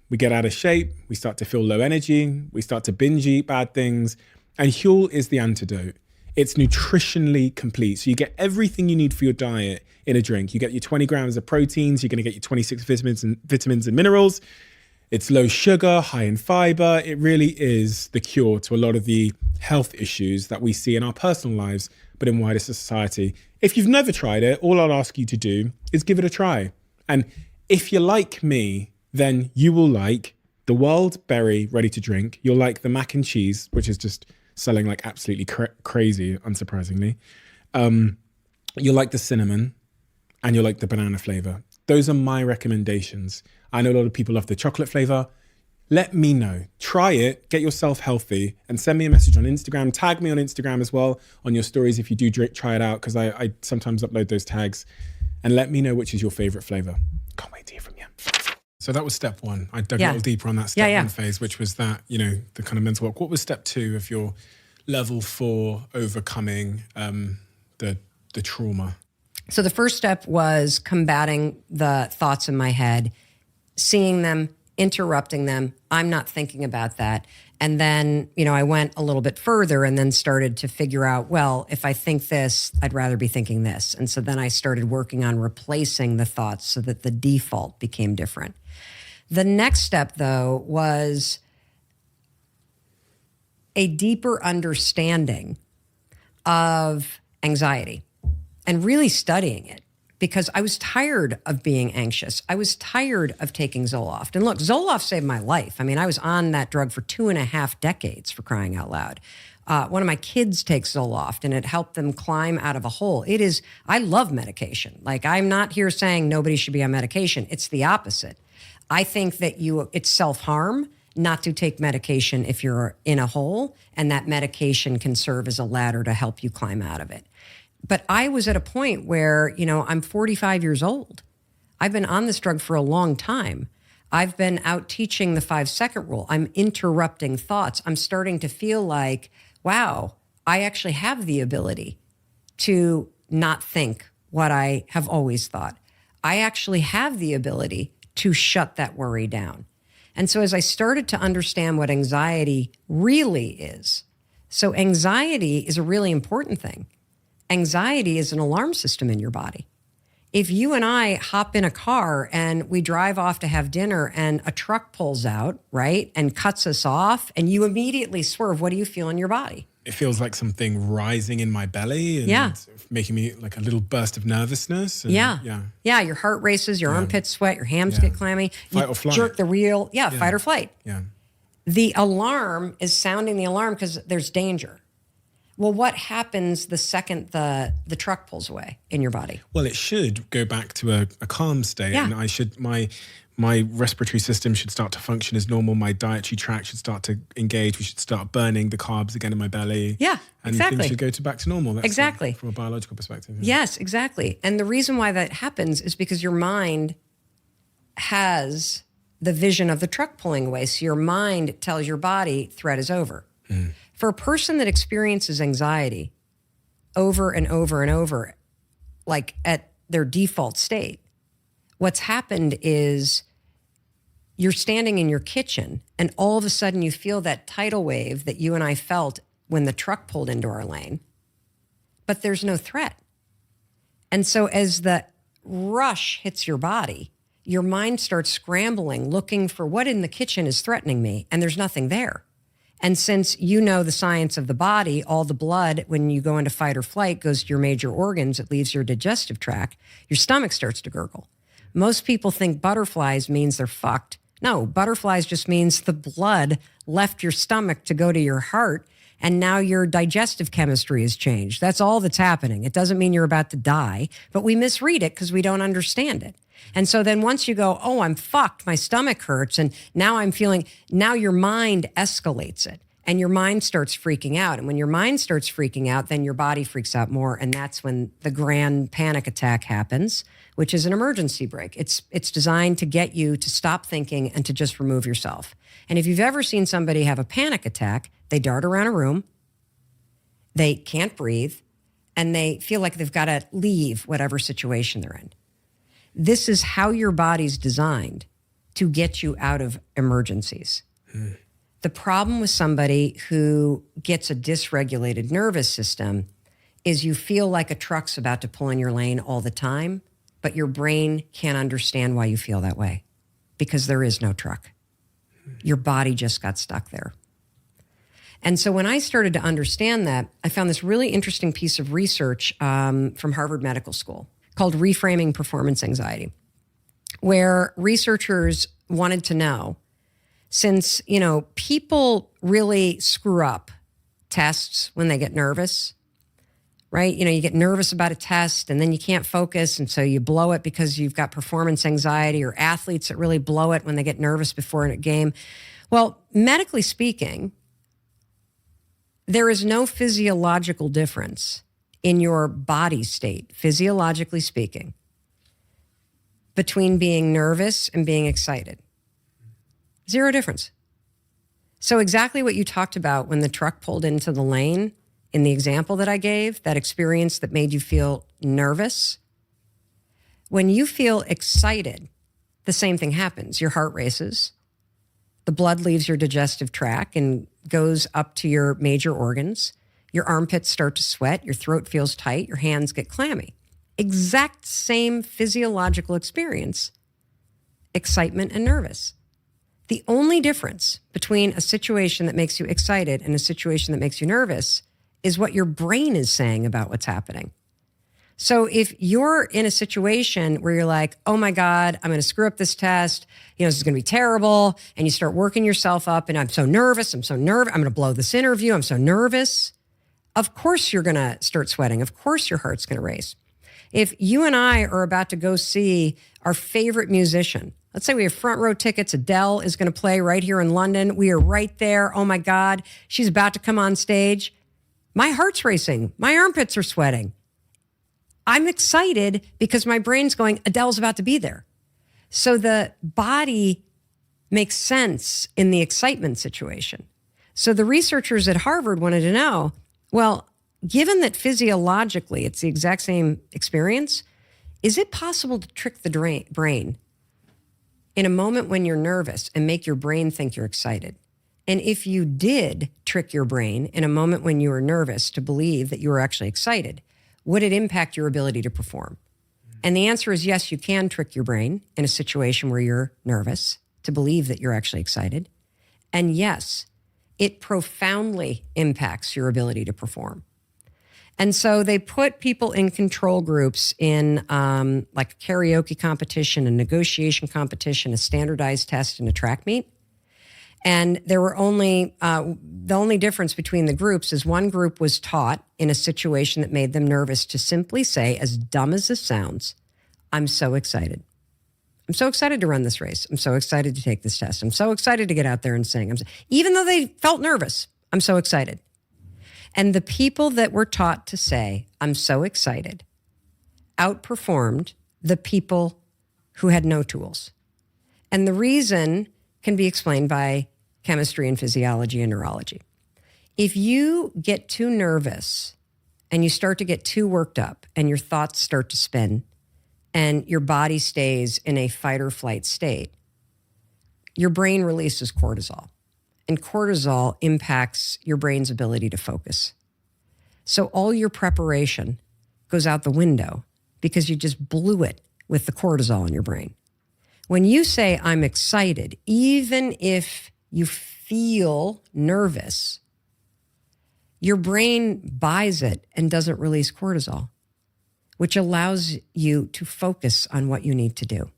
we get out of shape, we start to feel low energy, we start to binge eat bad things, and Huel is the antidote. It's nutritionally complete. So you get everything you need for your diet in a drink. You get your 20 grams of proteins, you're gonna get your 26 vitamins and minerals. It's low sugar, high in fiber. It really is the cure to a lot of the health issues that we see in our personal lives, but in wider society. If you've never tried it, all I'll ask you to do is give it a try. And if you're like me, then you will like the wild berry ready to drink. You'll like the mac and cheese, which is just selling like absolutely crazy, unsurprisingly. You'll like the cinnamon, and you'll like the banana flavor. Those are my recommendations. I know a lot of people love the chocolate flavor. Let me know. Try it, get yourself healthy, and send me a message on Instagram. Tag me on Instagram as well on your stories if you do try it out, because I sometimes upload those tags. And let me know which is your favorite flavor. Can't wait to hear from you. So that was step one. I dug a little deeper on that step one phase, which was that, the kind of mental work. What was step two of your level 4 overcoming the trauma? So the first step was combating the thoughts in my head, seeing them, interrupting them. I'm not thinking about that. And then, I went a little bit further and then started to figure out, well, if I think this, I'd rather be thinking this. And so then I started working on replacing the thoughts so that the default became different. The next step, though, was a deeper understanding of anxiety and really studying it, because I was tired of being anxious. I was tired of taking Zoloft. And look, Zoloft saved my life. I mean, I was on that drug for 2.5 decades, for crying out loud. One of my kids takes Zoloft, and it helped them climb out of a hole. I love medication. Like, I'm not here saying nobody should be on medication. It's the opposite. I think that it's self-harm not to take medication if you're in a hole, and that medication can serve as a ladder to help you climb out of it. But I was at a point where, I'm 45 years old. I've been on this drug for a long time. I've been out teaching the 5-second rule. I'm interrupting thoughts. I'm starting to feel like, wow, I actually have the ability to not think what I have always thought. I actually have the ability to shut that worry down. And so as I started to understand what anxiety really is, so anxiety is a really important thing. Anxiety is an alarm system in your body. If you and I hop in a car and we drive off to have dinner and a truck pulls out, right, and cuts us off, and you immediately swerve, what do you feel in your body? It feels like something rising in my belly and making me like a little burst of nervousness. And Your heart races, your armpits sweat, your hams get clammy. Fight or flight. Jerk the wheel. Fight or flight. Yeah. The alarm is sounding the alarm because there's danger. Well, what happens the second the truck pulls away in your body? Well, it should go back to a calm state, Yeah. and my respiratory system should start to function as normal. My dietary tract should start to engage. We should start burning the carbs again in my belly. Yeah, and exactly. things should go back to normal. That's exactly. From a biological perspective. Yeah. Yes, exactly. And the reason why that happens is because your mind has the vision of the truck pulling away. So your mind tells your body threat is over. For a person that experiences anxiety over and over and over, like at their default state, what's happened is you're standing in your kitchen and all of a sudden you feel that tidal wave that you and I felt when the truck pulled into our lane, but there's no threat. And so as the rush hits your body, your mind starts scrambling, looking for what in the kitchen is threatening me, and there's nothing there. And since you know the science of the body, all the blood, when you go into fight or flight, goes to your major organs, it leaves your digestive tract, your stomach starts to gurgle. Most people think butterflies means they're fucked. No, butterflies just means the blood left your stomach to go to your heart, and now your digestive chemistry has changed. That's all that's happening. It doesn't mean you're about to die, but we misread it because we don't understand it. And so then once you go, oh, I'm fucked, my stomach hurts, and now now your mind escalates it, and your mind starts freaking out. And when your mind starts freaking out, then your body freaks out more, and that's when the grand panic attack happens, which is an emergency brake. It's designed to get you to stop thinking and to just remove yourself. And if you've ever seen somebody have a panic attack, they dart around a room, they can't breathe, and they feel like they've got to leave whatever situation they're in. This is how your body's designed to get you out of emergencies. The problem with somebody who gets a dysregulated nervous system is you feel like a truck's about to pull in your lane all the time, but your brain can't understand why you feel that way because there is no truck. Your body just got stuck there. And so when I started to understand that, I found this really interesting piece of research from Harvard Medical School called Reframing Performance Anxiety, where researchers wanted to know, since, people really screw up tests when they get nervous, right? You get nervous about a test and then you can't focus, and so you blow it because you've got performance anxiety, or athletes that really blow it when they get nervous before a game. Well, medically speaking, there is no physiological difference in your body state, physiologically speaking, between being nervous and being excited. Zero difference. So exactly what you talked about when the truck pulled into the lane, in the example that I gave, that experience that made you feel nervous, when you feel excited, the same thing happens. Your heart races, the blood leaves your digestive tract and goes up to your major organs. Your armpits start to sweat, your throat feels tight, your hands get clammy. Exact same physiological experience, excitement and nervous. The only difference between a situation that makes you excited and a situation that makes you nervous is what your brain is saying about what's happening. So if you're in a situation where you're like, oh my God, I'm going to screw up this test, this is going to be terrible, and you start working yourself up, and I'm so nervous, I'm going to blow this interview, I'm so nervous. Of course you're going to start sweating. Of course your heart's going to race. If you and I are about to go see our favorite musician, let's say we have front row tickets, Adele is going to play right here in London. We are right there. Oh my God, she's about to come on stage. My heart's racing. My armpits are sweating. I'm excited because my brain's going, Adele's about to be there. So the body makes sense in the excitement situation. So the researchers at Harvard wanted to know, well, given that physiologically it's the exact same experience, is it possible to trick the brain in a moment when you're nervous and make your brain think you're excited? And if you did trick your brain in a moment when you were nervous to believe that you were actually excited, would it impact your ability to perform? And the answer is yes, you can trick your brain in a situation where you're nervous to believe that you're actually excited. And yes, it profoundly impacts your ability to perform. And so they put people in control groups in like a karaoke competition, a negotiation competition, a standardized test, and a track meet. And there were only, the only difference between the groups is one group was taught in a situation that made them nervous to simply say, as dumb as this sounds, I'm so excited. I'm so excited to run this race. I'm so excited to take this test. I'm so excited to get out there and sing. Even though they felt nervous, I'm so excited. And the people that were taught to say, I'm so excited, outperformed the people who had no tools. And the reason can be explained by chemistry and physiology and neurology. If you get too nervous and you start to get too worked up and your thoughts start to spin and your body stays in a fight or flight state, your brain releases cortisol. And cortisol impacts your brain's ability to focus. So all your preparation goes out the window because you just blew it with the cortisol in your brain. When you say, I'm excited, even if you feel nervous, your brain buys it and doesn't release cortisol, which allows you to focus on what you need to do.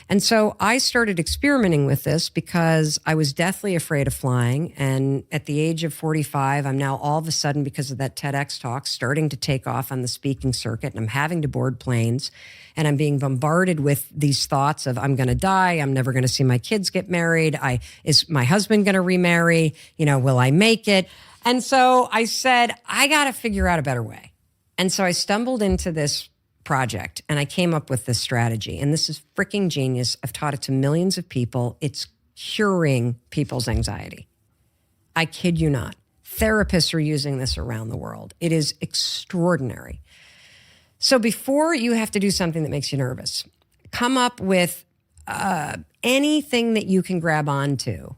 And so I started experimenting with this because I was deathly afraid of flying. And at the age of 45, I'm now all of a sudden, because of that TEDx talk, starting to take off on the speaking circuit. And I'm having to board planes. And I'm being bombarded with these thoughts of, I'm going to die. I'm never going to see my kids get married. Is my husband going to remarry? Will I make it? And so I said, I got to figure out a better way. And so I stumbled into this project and I came up with this strategy. And this is freaking genius. I've taught it to millions of people. It's curing people's anxiety. I kid you not. Therapists are using this around the world. It is extraordinary. So before you have to do something that makes you nervous, come up with anything that you can grab onto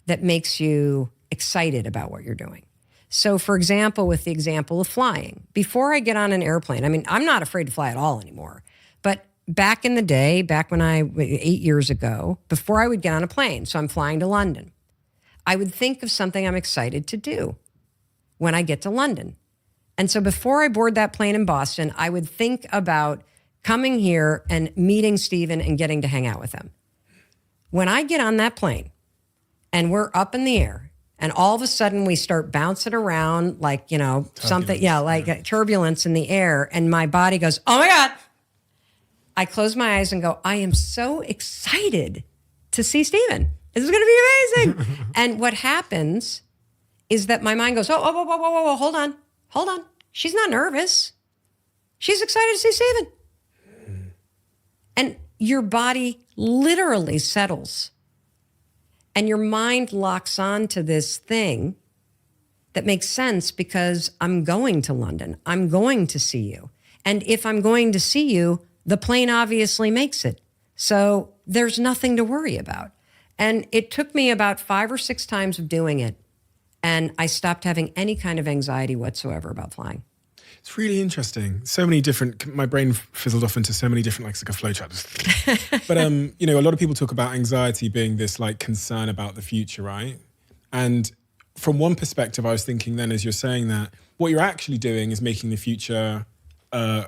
that makes you excited about what you're doing. So, for example, with the example of flying, before I get on an airplane, I'm not afraid to fly at all anymore. But back in the day, back when 8 years ago, before I would get on a plane, so I'm flying to London, I would think of something I'm excited to do when I get to London. And so before I board that plane in Boston, I would think about coming here and meeting Stephen and getting to hang out with him. When I get on that plane and we're up in the air, and all of a sudden we start bouncing around like, something, turbulence in the air. And my body goes, oh my God. I close my eyes and go, I am so excited to see Stephen. This is going to be amazing. And what happens is that my mind goes, whoa, hold on. She's not nervous. She's excited to see Stephen. And your body literally settles. And your mind locks on to this thing that makes sense because I'm going to London. I'm going to see you. And if I'm going to see you, the plane obviously makes it. So there's nothing to worry about. And it took me about 5 or 6 times of doing it. And I stopped having any kind of anxiety whatsoever about flying. It's really interesting. So many different, my brain fizzled off into so many different, like a flowchart. But, a lot of people talk about anxiety being this like concern about the future, right? And from one perspective, I was thinking then, as you're saying that, what you're actually doing is making the future a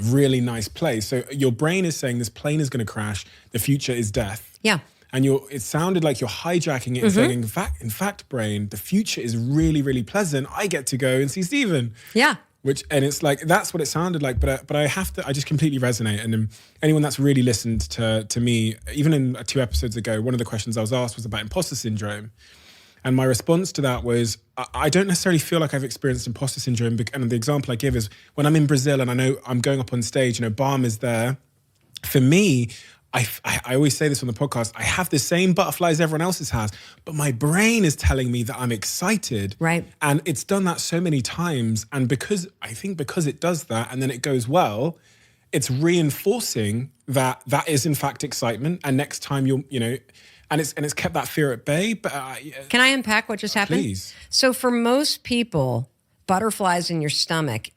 really nice place. So your brain is saying this plane is going to crash. The future is death. Yeah. And it sounded like you're hijacking it and saying, in fact, brain, the future is really, really pleasant. I get to go and see Stephen. Yeah. And it's like, that's what it sounded like. But I just completely resonate. And anyone that's really listened to me, even in 2 episodes ago, one of the questions I was asked was about imposter syndrome. And my response to that was, I don't necessarily feel like I've experienced imposter syndrome. And the example I give is when I'm in Brazil and I know I'm going up on stage, Balm is there. For me, I always say this on the podcast, I have the same butterflies everyone else's has, but my brain is telling me that I'm excited. Right. And it's done that so many times. And because it does that and then it goes well, it's reinforcing that is in fact excitement. And next time and it's kept that fear at bay. But can I unpack what just happened? Please. So for most people, butterflies in your stomach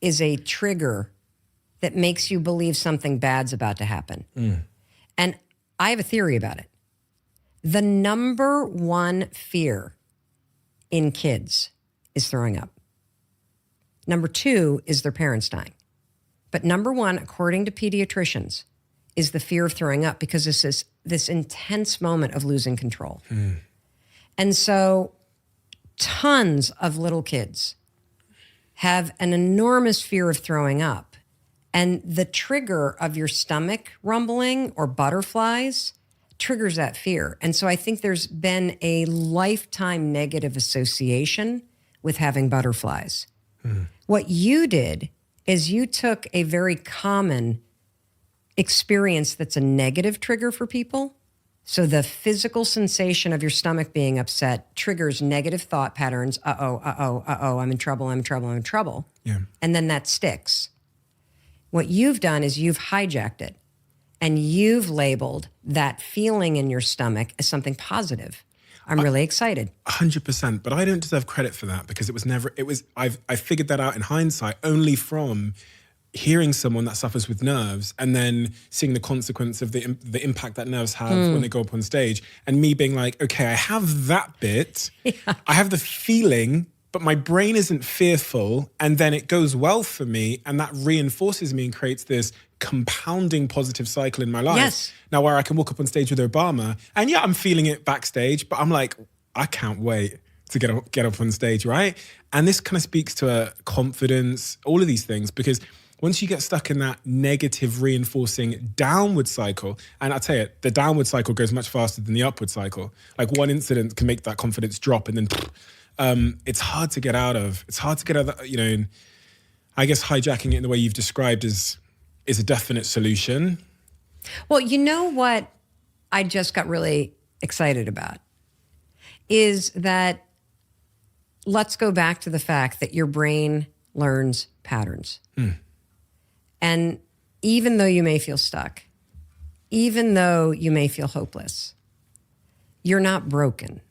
is a trigger that makes you believe something bad's about to happen. And I have a theory about it. The number one fear in kids is throwing up. Number 2 is their parents dying. But number 1, according to pediatricians, is the fear of throwing up, because it's this intense moment of losing control. And so tons of little kids have an enormous fear of throwing up. And the trigger of your stomach rumbling or butterflies triggers that fear. And so I think there's been a lifetime negative association with having butterflies. What you did is you took a very common experience that's a negative trigger for people. So the physical sensation of your stomach being upset triggers negative thought patterns. I'm in trouble, I'm in trouble, I'm in trouble. Yeah. And then that sticks. What you've done is you've hijacked it and you've labeled that feeling in your stomach as something positive. I'm really excited. 100%, but I don't deserve credit for that because I figured that out in hindsight only from hearing someone that suffers with nerves and then seeing the consequence of the impact that nerves have when they go up on stage, and me being like, okay, I have that bit, I have the feeling, but my brain isn't fearful, and then it goes well for me, and that reinforces me and creates this compounding positive cycle in my life. Yes. Now where I can walk up on stage with Obama, and yeah, I'm feeling it backstage, but I'm like, I can't wait to get up on stage, right? And this kind of speaks to confidence, all of these things, because once you get stuck in that negative reinforcing downward cycle, and I tell you, the downward cycle goes much faster than the upward cycle. Like one incident can make that confidence drop, and then it's hard to get out of. It's hard to get out of, and I guess hijacking it in the way you've described is a definite solution. Well, you know what I just got really excited about is that let's go back to the fact that your brain learns patterns. And even though you may feel stuck, even though you may feel hopeless, you're not broken.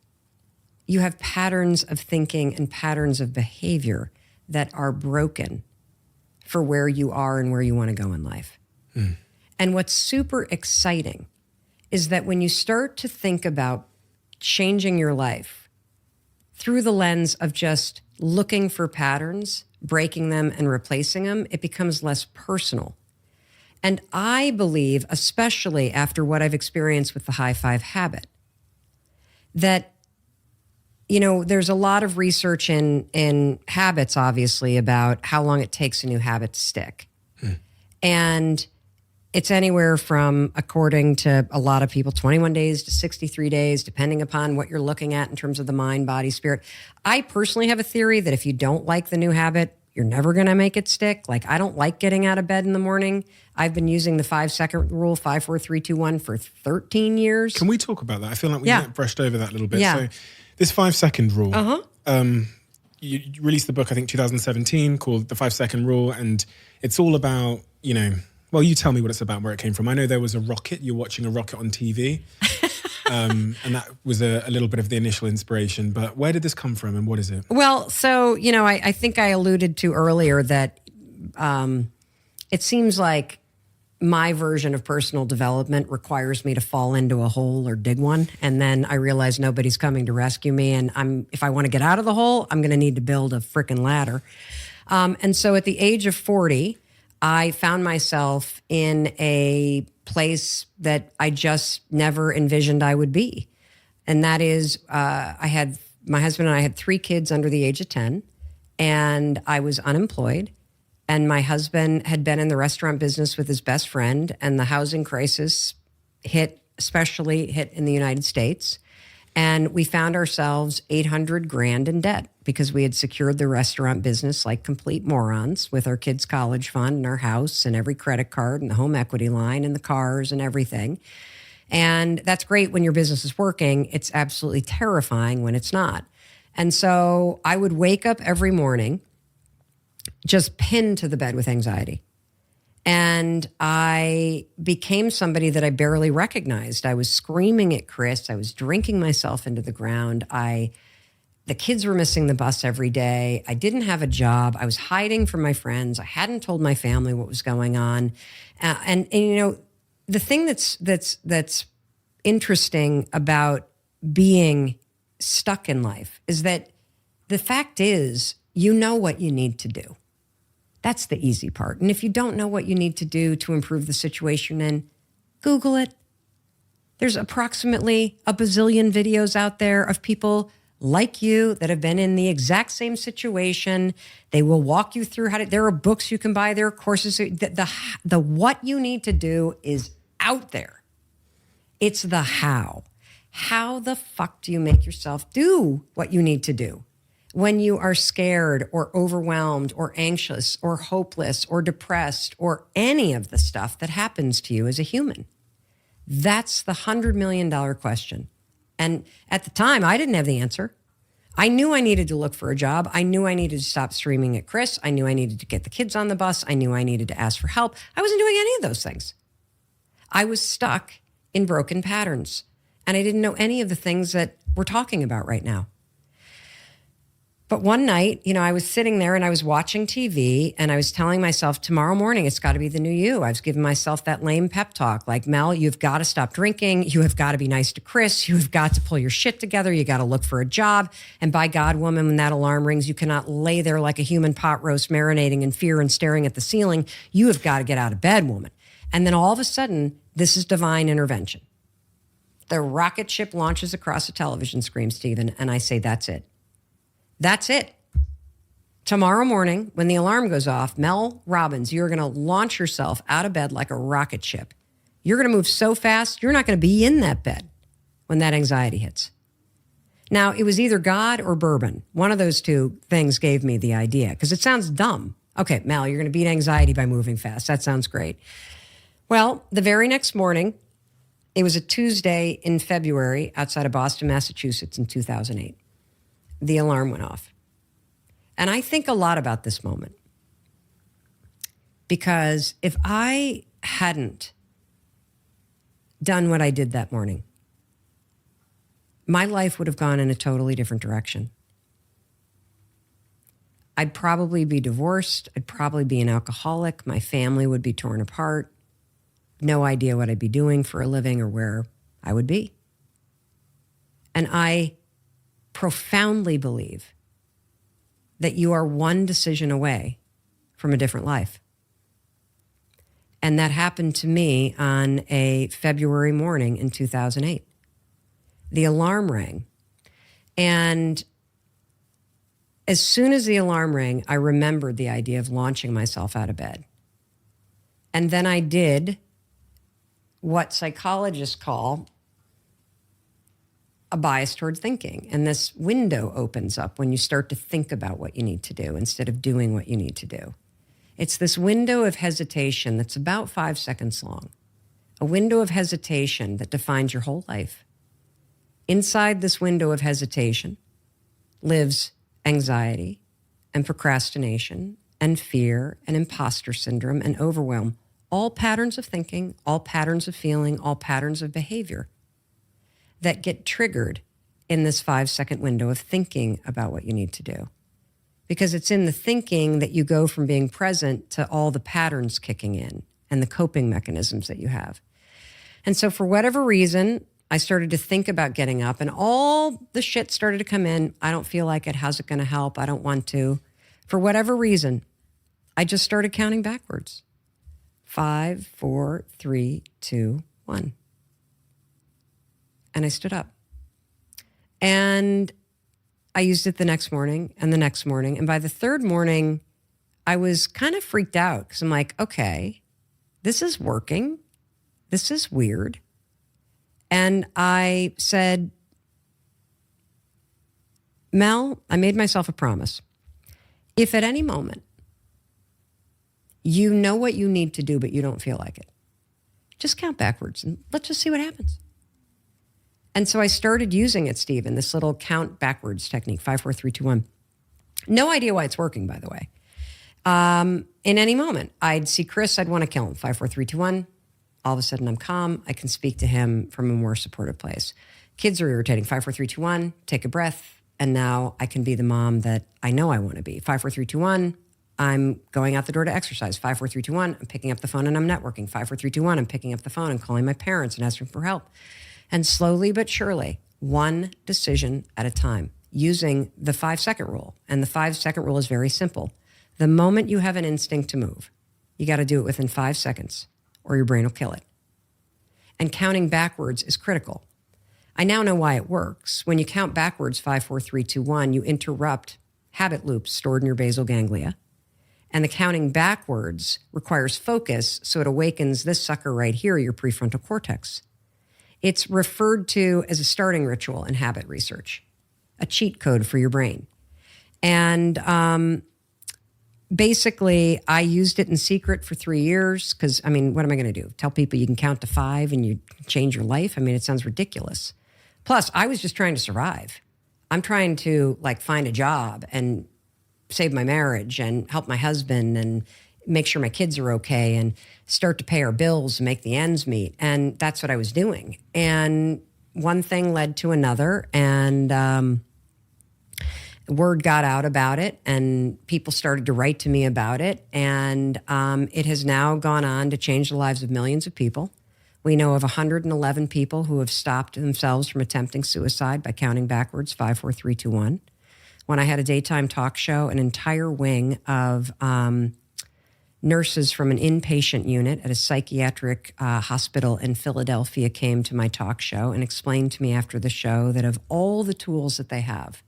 You have patterns of thinking and patterns of behavior that are broken for where you are and where you want to go in life. And what's super exciting is that when you start to think about changing your life through the lens of just looking for patterns, breaking them and replacing them, it becomes less personal. And I believe, especially after what I've experienced with the high five habit, that, there's a lot of research in habits, obviously, about how long it takes a new habit to stick. And it's anywhere from, according to a lot of people, 21 days to 63 days, depending upon what you're looking at in terms of the mind, body, spirit. I personally have a theory that if you don't like the new habit, you're never going to make it stick. Like, I don't like getting out of bed in the morning. I've been using the 5-second rule, 5, 4, 3, 2, 1 for 13 years. Can we talk about that? I feel like we brushed over that a little bit. Yeah. So this 5-second rule, you released the book, I think 2017, called The 5-Second Rule. And it's all about, well, you tell me what it's about, where it came from. I know there was a rocket. You're watching a rocket on TV. And that was a little bit of the initial inspiration. But where did this come from and what is it? Well, so, I think I alluded to earlier that it seems like my version of personal development requires me to fall into a hole or dig one. And then I realize nobody's coming to rescue me. And if I want to get out of the hole, I'm going to need to build a freaking ladder. And so at the age of 40, I found myself in a place that I just never envisioned I would be. And that is, my husband and I had 3 kids under the age of 10, and I was unemployed. And my husband had been in the restaurant business with his best friend, and the housing crisis especially hit in the United States. And we found ourselves $800,000 in debt because we had secured the restaurant business like complete morons with our kids' college fund and our house and every credit card and the home equity line and the cars and everything. And that's great when your business is working. It's absolutely terrifying when it's not. And so I would wake up every morning just pinned to the bed with anxiety. And I became somebody that I barely recognized. I was screaming at Chris. I was drinking myself into the ground. The kids were missing the bus every day. I didn't have a job. I was hiding from my friends. I hadn't told my family what was going on. And the thing that's interesting about being stuck in life is that the fact is, you know what you need to do. That's the easy part. And if you don't know what you need to do to improve the situation, then Google it. There's approximately a bazillion videos out there of people like you that have been in the exact same situation. They will walk you through there are books you can buy, there are courses. The what you need to do is out there. It's the how. How the fuck do you make yourself do what you need to do when you are scared or overwhelmed or anxious or hopeless or depressed or any of the stuff that happens to you as a human? That's the $100 million question. And at the time, I didn't have the answer. I knew I needed to look for a job. I knew I needed to stop screaming at Chris. I knew I needed to get the kids on the bus. I knew I needed to ask for help. I wasn't doing any of those things. I was stuck in broken patterns. And I didn't know any of the things that we're talking about right now. But one night, I was sitting there and I was watching TV and I was telling myself, tomorrow morning, it's got to be the new you. I was giving myself that lame pep talk like, Mel, you've got to stop drinking. You have got to be nice to Chris. You have got to pull your shit together. You got to look for a job. And by God, woman, when that alarm rings, you cannot lay there like a human pot roast marinating in fear and staring at the ceiling. You have got to get out of bed, woman. And then all of a sudden, this is divine intervention. The rocket ship launches across a television screen, Stephen, and I say, that's it. That's it. Tomorrow morning, when the alarm goes off, Mel Robbins, you're going to launch yourself out of bed like a rocket ship. You're going to move so fast, you're not going to be in that bed when that anxiety hits. Now, it was either God or bourbon. One of those two things gave me the idea because it sounds dumb. Okay, Mel, you're going to beat anxiety by moving fast. That sounds great. Well, the very next morning, it was a Tuesday in February outside of Boston, Massachusetts in 2008. The alarm went off. And I think a lot about this moment because if I hadn't done what I did that morning, my life would have gone in a totally different direction. I'd probably be divorced. I'd probably be an alcoholic. My family would be torn apart. No idea what I'd be doing for a living or where I would be. And I profoundly believe that you are one decision away from a different life. And that happened to me on a February morning in 2008. The alarm rang. And as soon as the alarm rang, I remembered the idea of launching myself out of bed. And then I did what psychologists call a bias toward thinking. And this window opens up when you start to think about what you need to do instead of doing what you need to do. It's this window of hesitation that's about 5 seconds long, a window of hesitation that defines your whole life. Inside this window of hesitation lives anxiety and procrastination and fear and imposter syndrome and overwhelm, all patterns of thinking, all patterns of feeling, all patterns of behavior that get triggered in this 5-second window of thinking about what you need to do. Because it's in the thinking that you go from being present to all the patterns kicking in and the coping mechanisms that you have. And so for whatever reason, I started to think about getting up and all the shit started to come in. I don't feel like it. How's it going to help? I don't want to. For whatever reason, I just started counting backwards. 5, 4, 3, 2, 1. And I stood up. And I used it the next morning and the next morning. And by the third morning, I was kind of freaked out because I'm like, okay, this is working. This is weird. And I said, Mel, I made myself a promise. If at any moment you know what you need to do, but you don't feel like it, just count backwards and let's just see what happens. And so I started using it, Stephen, this little count backwards technique, 5, 4, 3, 2, 1. No idea why it's working, by the way. In any moment, I'd see Chris, I'd want to kill him. 5, 4, 3, 2, 1. All of a sudden, I'm calm. I can speak to him from a more supportive place. Kids are irritating. 5, 4, 3, 2, 1. Take a breath. And now I can be the mom that I know I want to be. 5, 4, 3, 2, 1. I'm going out the door to exercise. 5, 4, 3, 2, 1. I'm picking up the phone and I'm networking. 5, 4, 3, 2, 1. I'm picking up the phone and calling my parents and asking for help. And slowly but surely, one decision at a time, using the 5-second rule. And the 5-second rule is very simple. The moment you have an instinct to move, you got to do it within 5 seconds or your brain will kill it. And counting backwards is critical. I now know why it works. When you count backwards, 5, 4, 3, 2, 1, you interrupt habit loops stored in your basal ganglia. And the counting backwards requires focus, so it awakens this sucker right here, your prefrontal cortex. It's referred to as a starting ritual in habit research, a cheat code for your brain. And basically, I used it in secret for 3 years because, I mean, what am I going to do? Tell people you can count to 5 and you change your life? I mean, it sounds ridiculous. Plus, I was just trying to survive. I'm trying to find a job and save my marriage and help my husband and make sure my kids are okay and start to pay our bills and make the ends meet. And that's what I was doing. And one thing led to another, and word got out about it, and people started to write to me about it. And it has now gone on to change the lives of millions of people. We know of 111 people who have stopped themselves from attempting suicide by counting backwards, 5, 4, 3, 2, 1. When I had a daytime talk show, an entire wing of nurses from an inpatient unit at a psychiatric hospital in Philadelphia came to my talk show and explained to me after the show that of all the tools that they have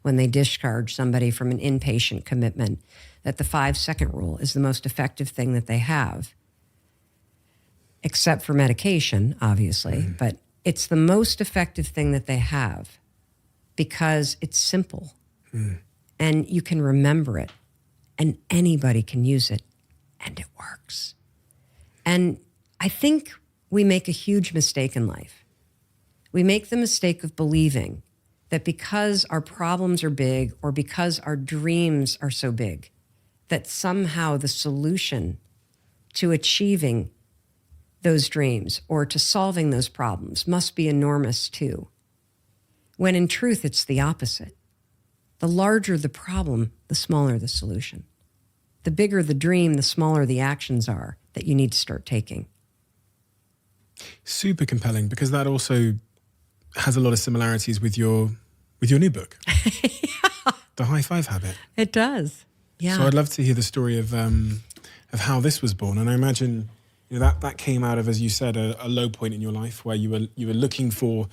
when they discharge somebody from an inpatient commitment, that the 5-second rule is the most effective thing that they have, except for medication, obviously. But it's the most effective thing that they have because it's simple. And you can remember it, and anybody can use it, and it works. And I think we make a huge mistake in life. We make the mistake of believing that because our problems are big or because our dreams are so big, that somehow the solution to achieving those dreams or to solving those problems must be enormous too. When in truth, it's the opposite. The larger the problem, the smaller the solution. The bigger the dream, the smaller the actions are that you need to start taking. Super compelling, because that also has a lot of similarities with your new book, yeah. The High Five Habit. It does. Yeah. So I'd love to hear the story of how this was born. And I imagine that came out of, as you said, a low point in your life where you were looking for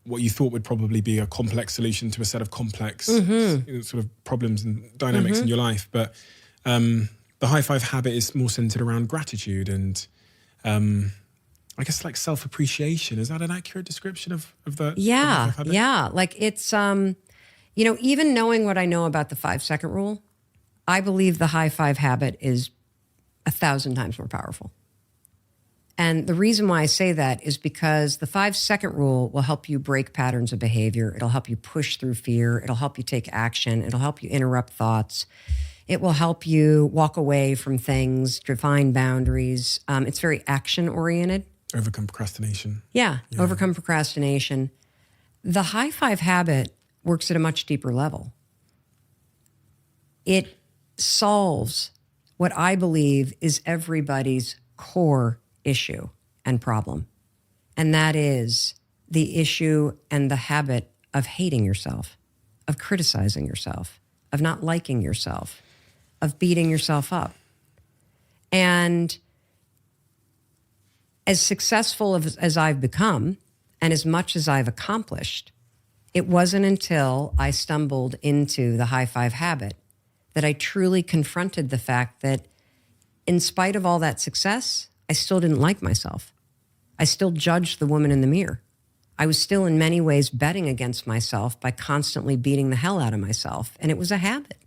what you thought would probably be a complex solution to a set of complex sort of problems and dynamics in your life. But the High Five Habit is more centered around gratitude and I guess self-appreciation. Is that an accurate description of the Yeah, High Five Habit? yeah. It's, even knowing what I know about the 5-second rule, I believe the High Five Habit is 1,000 times more powerful. And the reason why I say that is because the 5-second rule will help you break patterns of behavior. It'll help you push through fear. It'll help you take action. It'll help you interrupt thoughts. It will help you walk away from things, define boundaries. It's very action-oriented. Overcome procrastination. Yeah, overcome procrastination. The High Five Habit works at a much deeper level. It solves what I believe is everybody's core issue and problem. And that is the issue and the habit of hating yourself, of criticizing yourself, of not liking yourself, of beating yourself up. And as successful as I've become and as much as I've accomplished, it wasn't until I stumbled into the High Five Habit that I truly confronted the fact that in spite of all that success, I still didn't like myself. I still judged the woman in the mirror. I was still in many ways betting against myself by constantly beating the hell out of myself. And it was a habit.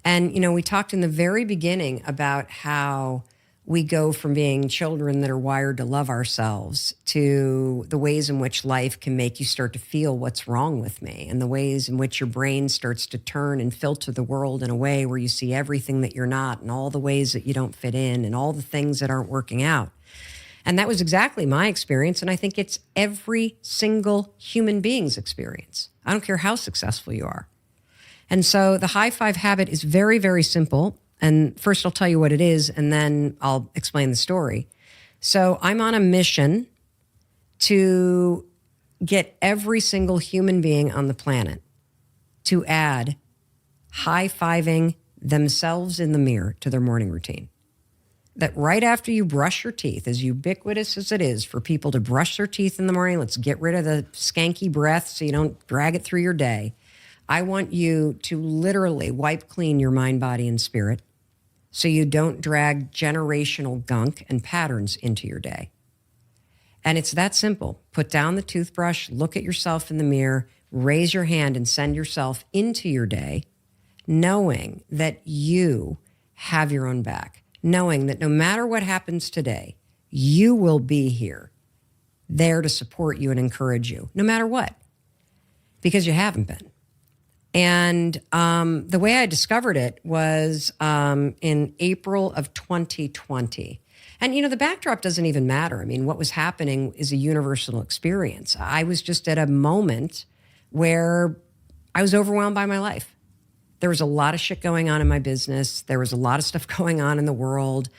And, we talked in the very beginning about how we go from being children that are wired to love ourselves to the ways in which life can make you start to feel what's wrong with me, and the ways in which your brain starts to turn and filter the world in a way where you see everything that you're not and all the ways that you don't fit in and all the things that aren't working out. And that was exactly my experience. And I think it's every single human being's experience. I don't care how successful you are. And so the High Five Habit is very, very simple. And first I'll tell you what it is, and then I'll explain the story. So I'm on a mission to get every single human being on the planet to add high-fiving themselves in the mirror to their morning routine. that right after you brush your teeth, as ubiquitous as it is for people to brush their teeth in the morning, let's get rid of the skanky breath so you don't drag it through your day. I want you to literally wipe clean your mind, body, and spirit so you don't drag generational gunk and patterns into your day. And it's that simple. Put down the toothbrush, look at yourself in the mirror, raise your hand and send yourself into your day, knowing that you have your own back, knowing that no matter what happens today, you will be here, there to support you and encourage you, no matter what, because you haven't been. And the way I discovered it was in April of 2020. And, the backdrop doesn't even matter. I mean, what was happening is a universal experience. I was just at a moment where I was overwhelmed by my life. There was a lot of shit going on in my business. There was a lot of stuff going on in the world.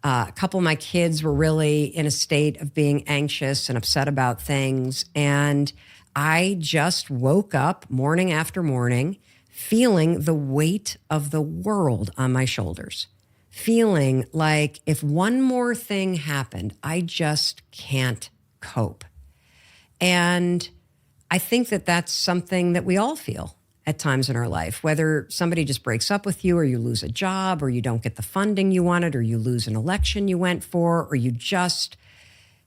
A couple of my kids were really in a state of being anxious and upset about things. And I just woke up morning after morning feeling the weight of the world on my shoulders, feeling like if one more thing happened, I just can't cope. And I think that that's something that we all feel at times in our life, whether somebody just breaks up with you or you lose a job or you don't get the funding you wanted or you lose an election you went for or you just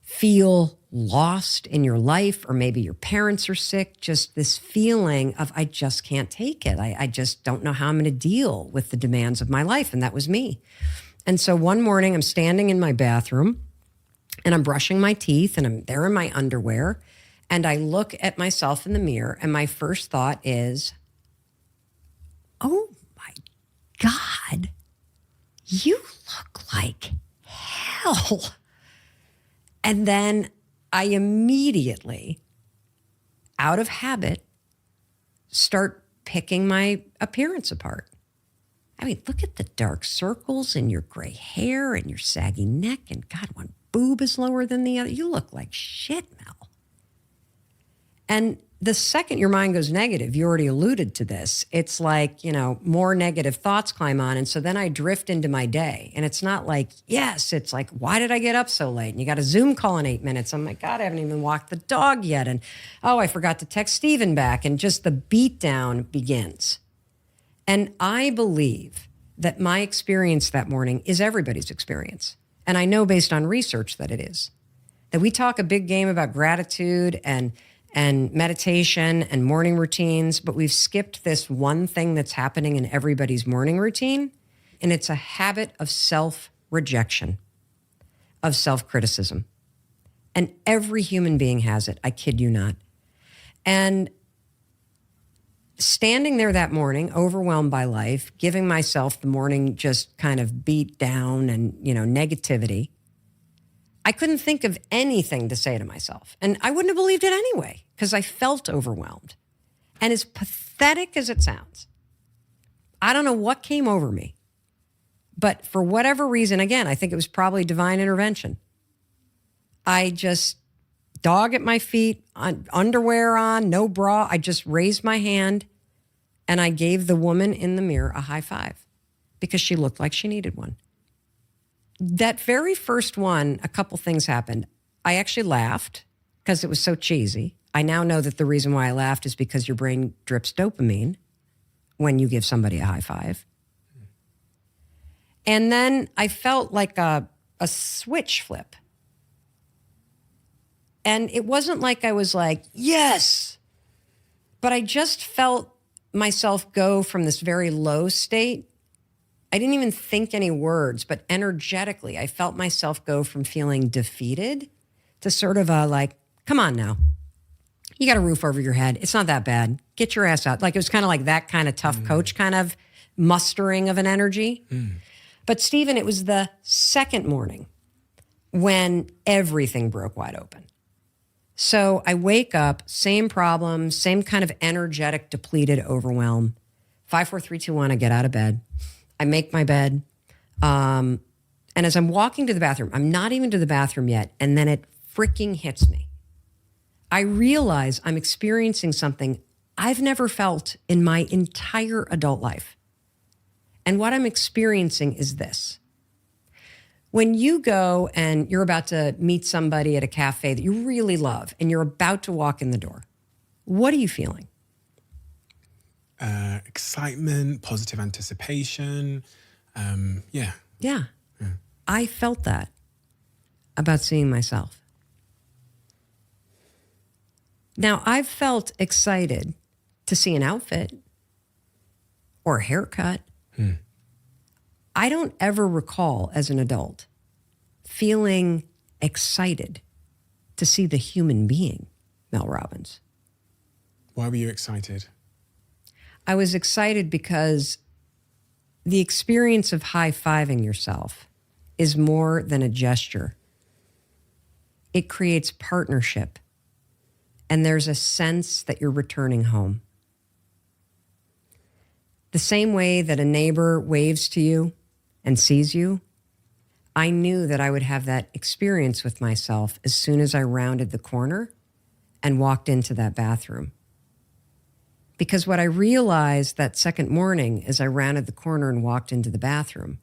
feel lost in your life or maybe your parents are sick, just this feeling of I just can't take it. I just don't know how I'm going to deal with the demands of my life. And that was me. And so one morning I'm standing in my bathroom and I'm brushing my teeth and I'm there in my underwear and I look at myself in the mirror and my first thought is, oh my God, you look like hell. And then I immediately, out of habit, start picking my appearance apart. I mean, look at the dark circles in your gray hair and your saggy neck. And God, one boob is lower than the other. You look like shit, Mel. And the second your mind goes negative, you already alluded to this. It's like, more negative thoughts climb on. And so then I drift into my day. And it's not like, yes, it's like, why did I get up so late? And you got a Zoom call in 8 minutes. I'm like, God, I haven't even walked the dog yet. And, oh, I forgot to text Steven back. And just the beatdown begins. And I believe that my experience that morning is everybody's experience. And I know based on research that it is. That we talk a big game about gratitude and meditation and morning routines, but we've skipped this one thing that's happening in everybody's morning routine, and it's a habit of self-rejection, of self-criticism. And every human being has it, I kid you not. And standing there that morning, overwhelmed by life, giving myself the morning just kind of beat down and, negativity, I couldn't think of anything to say to myself. And I wouldn't have believed it anyway, because I felt overwhelmed. And as pathetic as it sounds, I don't know what came over me. But for whatever reason, again, I think it was probably divine intervention. I just, dog at my feet, underwear on, no bra. I just raised my hand and I gave the woman in the mirror a high five because she looked like she needed one. That very first one, a couple things happened. I actually laughed because it was so cheesy. I now know that the reason why I laughed is because your brain drips dopamine when you give somebody a high five. And then I felt like a switch flip. And it wasn't like I was like, yes, but I just felt myself go from this very low state. I didn't even think any words, but energetically, I felt myself go from feeling defeated to sort of a like, come on now. You got a roof over your head. It's not that bad. Get your ass out. Like it was kind of like that kind of tough coach kind of mustering of an energy. But Steven, it was the second morning when everything broke wide open. So I wake up, same problem, same kind of energetic, depleted overwhelm. 5, 4, 3, 2, 1, I get out of bed. I make my bed. And as I'm walking to the bathroom, I'm not even to the bathroom yet. And then it freaking hits me. I realize I'm experiencing something I've never felt in my entire adult life. And what I'm experiencing is this. When you go and you're about to meet somebody at a cafe that you really love and you're about to walk in the door, what are you feeling? Excitement, positive anticipation. Yeah. Yeah. I felt that about seeing myself. Now, I've felt excited to see an outfit or a haircut. I don't ever recall as an adult feeling excited to see the human being, Mel Robbins. Why were you excited? I was excited because the experience of high-fiving yourself is more than a gesture. It creates partnership, and there's a sense that you're returning home. The same way that a neighbor waves to you and sees you, I knew that I would have that experience with myself as soon as I rounded the corner and walked into that bathroom. Because what I realized that second morning as I rounded the corner and walked into the bathroom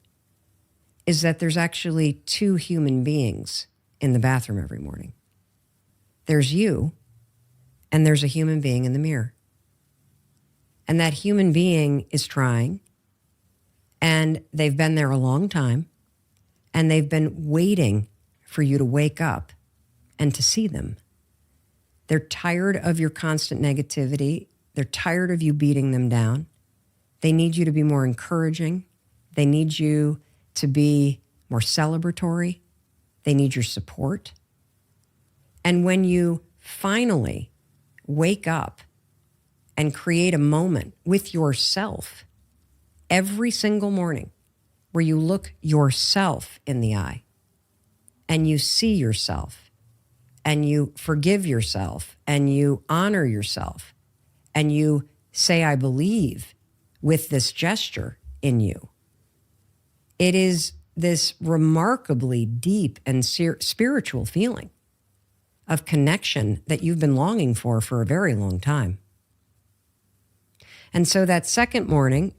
is that there's actually two human beings in the bathroom every morning. There's you, and there's a human being in the mirror. And that human being is trying, and they've been there a long time, and they've been waiting for you to wake up and to see them. They're tired of your constant negativity. They're tired of you beating them down. They need you to be more encouraging. They need you to be more celebratory. They need your support. And when you finally wake up and create a moment with yourself every single morning where you look yourself in the eye and you see yourself and you forgive yourself and you honor yourself and you say, I believe with this gesture in you, it is this remarkably deep and spiritual feeling of connection that you've been longing for a very long time. And so that second morning,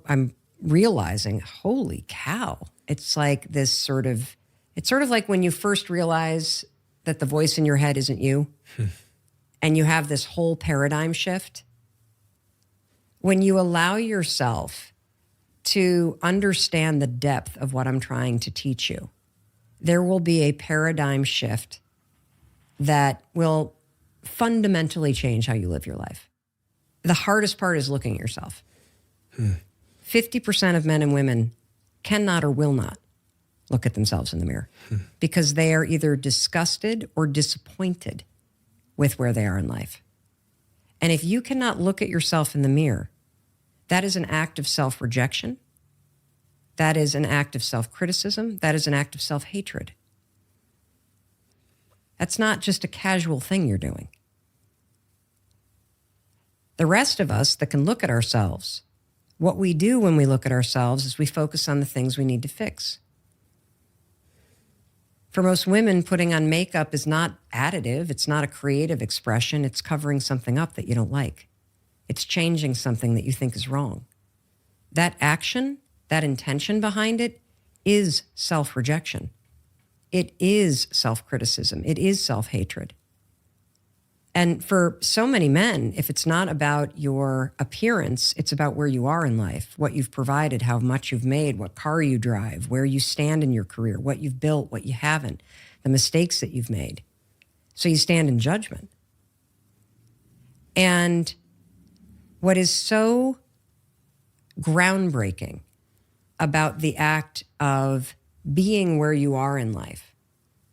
I'm realizing, holy cow, it's like this it's sort of like when you first realize that the voice in your head isn't you and you have this whole paradigm shift. When you allow yourself to understand the depth of what I'm trying to teach you, there will be a paradigm shift that will fundamentally change how you live your life. The hardest part is looking at yourself. 50% of men and women cannot or will not look at themselves in the mirror because they are either disgusted or disappointed with where they are in life. And if you cannot look at yourself in the mirror, that is an act of self-rejection. That is an act of self-criticism. That is an act of self-hatred. That's not just a casual thing you're doing. The rest of us that can look at ourselves, what we do when we look at ourselves is we focus on the things we need to fix. For most women, putting on makeup is not additive. It's not a creative expression. It's covering something up that you don't like. It's changing something that you think is wrong. That action, that intention behind it is self-rejection. It is self-criticism. It is self-hatred. And for so many men, if it's not about your appearance, it's about where you are in life, what you've provided, how much you've made, what car you drive, where you stand in your career, what you've built, what you haven't, the mistakes that you've made. So you stand in judgment. And what is so groundbreaking about the act of being where you are in life,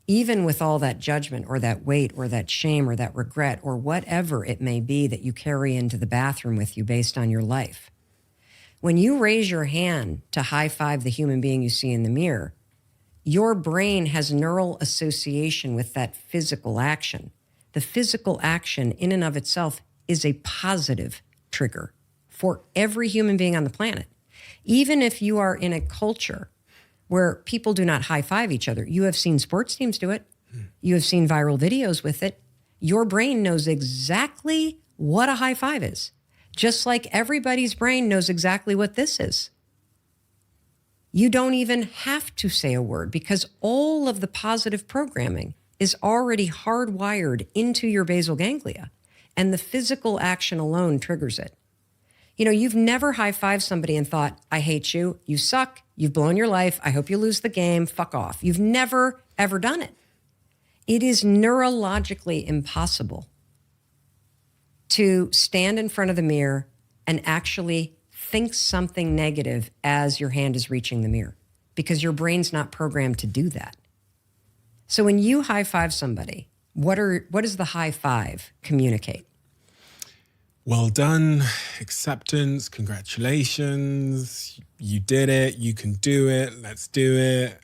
even with all that judgment or that weight or that shame or that regret or whatever it may be that you carry into the bathroom with you based on your life. When you raise your hand to high five the human being you see in the mirror, your brain has neural association with that physical action. The physical action in and of itself is a positive trigger for every human being on the planet. Even if you are in a culture where people do not high-five each other. You have seen sports teams do it. You have seen viral videos with it. Your brain knows exactly what a high five is, just like everybody's brain knows exactly what this is. You don't even have to say a word because all of the positive programming is already hardwired into your basal ganglia, and the physical action alone triggers it. You know, you've never high-fived somebody and thought, I hate you, you suck, you've blown your life, I hope you lose the game, fuck off. You've never, ever done it. It is neurologically impossible to stand in front of the mirror and actually think something negative as your hand is reaching the mirror because your brain's not programmed to do that. So when you high-five somebody, what does the high five communicate? Well done, acceptance, congratulations, you did it, you can do it, let's do it.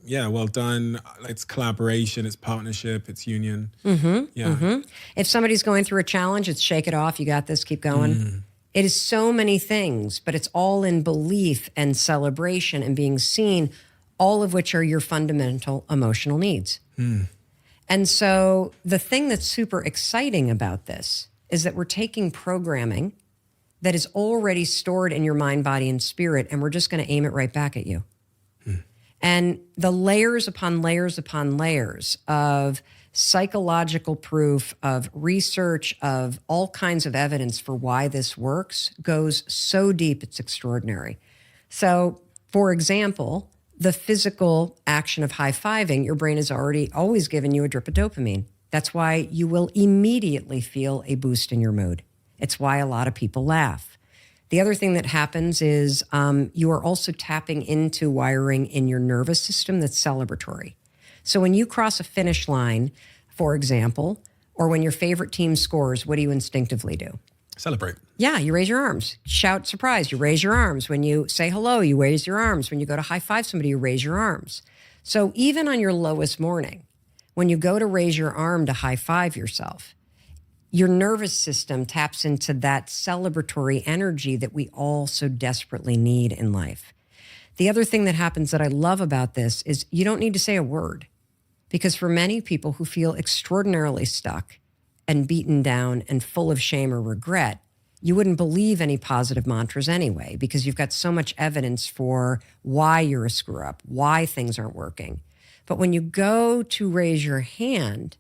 Yeah, well done. It's collaboration, it's partnership, it's union. If somebody's going through a challenge, it's shake it off, you got this, keep going. It is so many things, but it's all in belief and celebration and being seen, all of which are your fundamental emotional needs. And so the thing that's super exciting about this is that we're taking programming that is already stored in your mind, body, and spirit, and we're just going to aim it right back at you. And the layers upon layers upon layers of psychological proof, of research, of all kinds of evidence for why this works goes so deep, it's extraordinary. So, for example, the physical action of high-fiving, your brain has always given you a drip of dopamine. That's why you will immediately feel a boost in your mood. It's why a lot of people laugh. The other thing that happens is you are also tapping into wiring in your nervous system that's celebratory. So when you cross a finish line, for example, or when your favorite team scores, what do you instinctively do? Celebrate. Yeah, you raise your arms. Shout surprise, you raise your arms. When you say hello, you raise your arms. When you go to high five somebody, you raise your arms. So even on your lowest morning, when you go to raise your arm to high five yourself, your nervous system taps into that celebratory energy that we all so desperately need in life. The other thing that happens that I love about this is you don't need to say a word, because for many people who feel extraordinarily stuck and beaten down and full of shame or regret, you wouldn't believe any positive mantras anyway, because you've got so much evidence for why you're a screw up, why things aren't working. But when you go to raise your hand,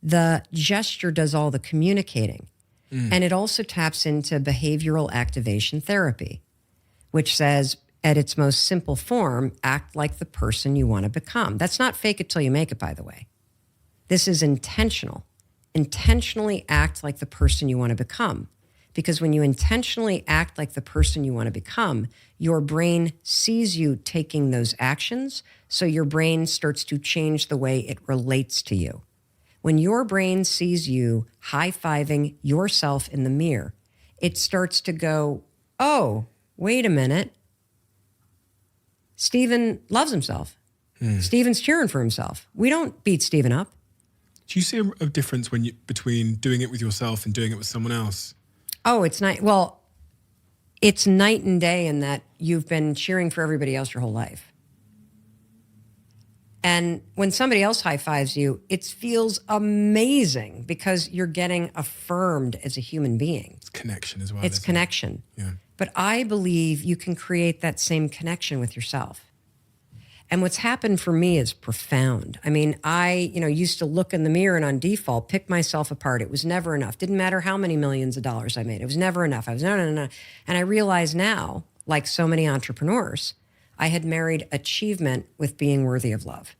the gesture does all the communicating. And it also taps into behavioral activation therapy, which says, at its most simple form, act like the person you want to become. That's not fake it till you make it, by the way. This is intentional. Intentionally act like the person you want to become. Because when you intentionally act like the person you want to become, your brain sees you taking those actions, so your brain starts to change the way it relates to you. When your brain sees you high-fiving yourself in the mirror, it starts to go, oh, wait a minute. Stephen loves himself. Stephen's cheering for himself. We don't beat Stephen up. Do you see a difference between doing it with yourself and doing it with someone else? Oh, it's night. Well, it's night and day in that you've been cheering for everybody else your whole life. And when somebody else high-fives you, it feels amazing because you're getting affirmed as a human being. It's connection as well. It's connection. Yeah. But I believe you can create that same connection with yourself. And what's happened for me is profound. I mean, I used to look in the mirror and on default, pick myself apart. It was never enough. Didn't matter how many millions of dollars I made. It was never enough. I was no. And I realize now, like so many entrepreneurs, I had married achievement with being worthy of love.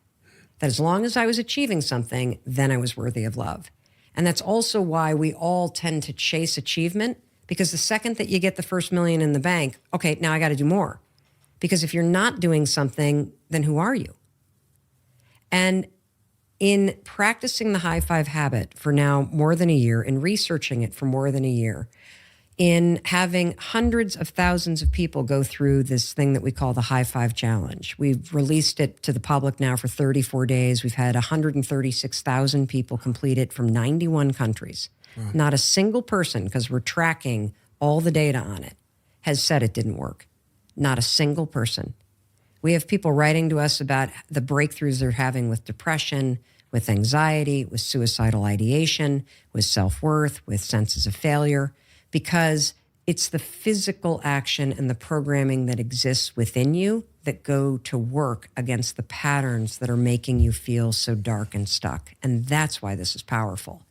That as long as I was achieving something, then I was worthy of love. And that's also why we all tend to chase achievement, because the second that you get the first million in the bank, okay, now I got to do more. Because if you're not doing something, then who are you? And in practicing the high five habit for now more than a year, in researching it for more than a year, in having hundreds of thousands of people go through this thing that we call the high five challenge. We've released it to the public now for 34 days. We've had 136,000 people complete it from 91 countries. Wow. Not a single person, because we're tracking all the data on it, has said it didn't work. Not a single person. We have people writing to us about the breakthroughs they're having with depression, with anxiety, with suicidal ideation, with self-worth, with senses of failure, because It's the physical action and the programming that exists within you that go to work against the patterns that are making you feel so dark and stuck. And that's why this is powerful.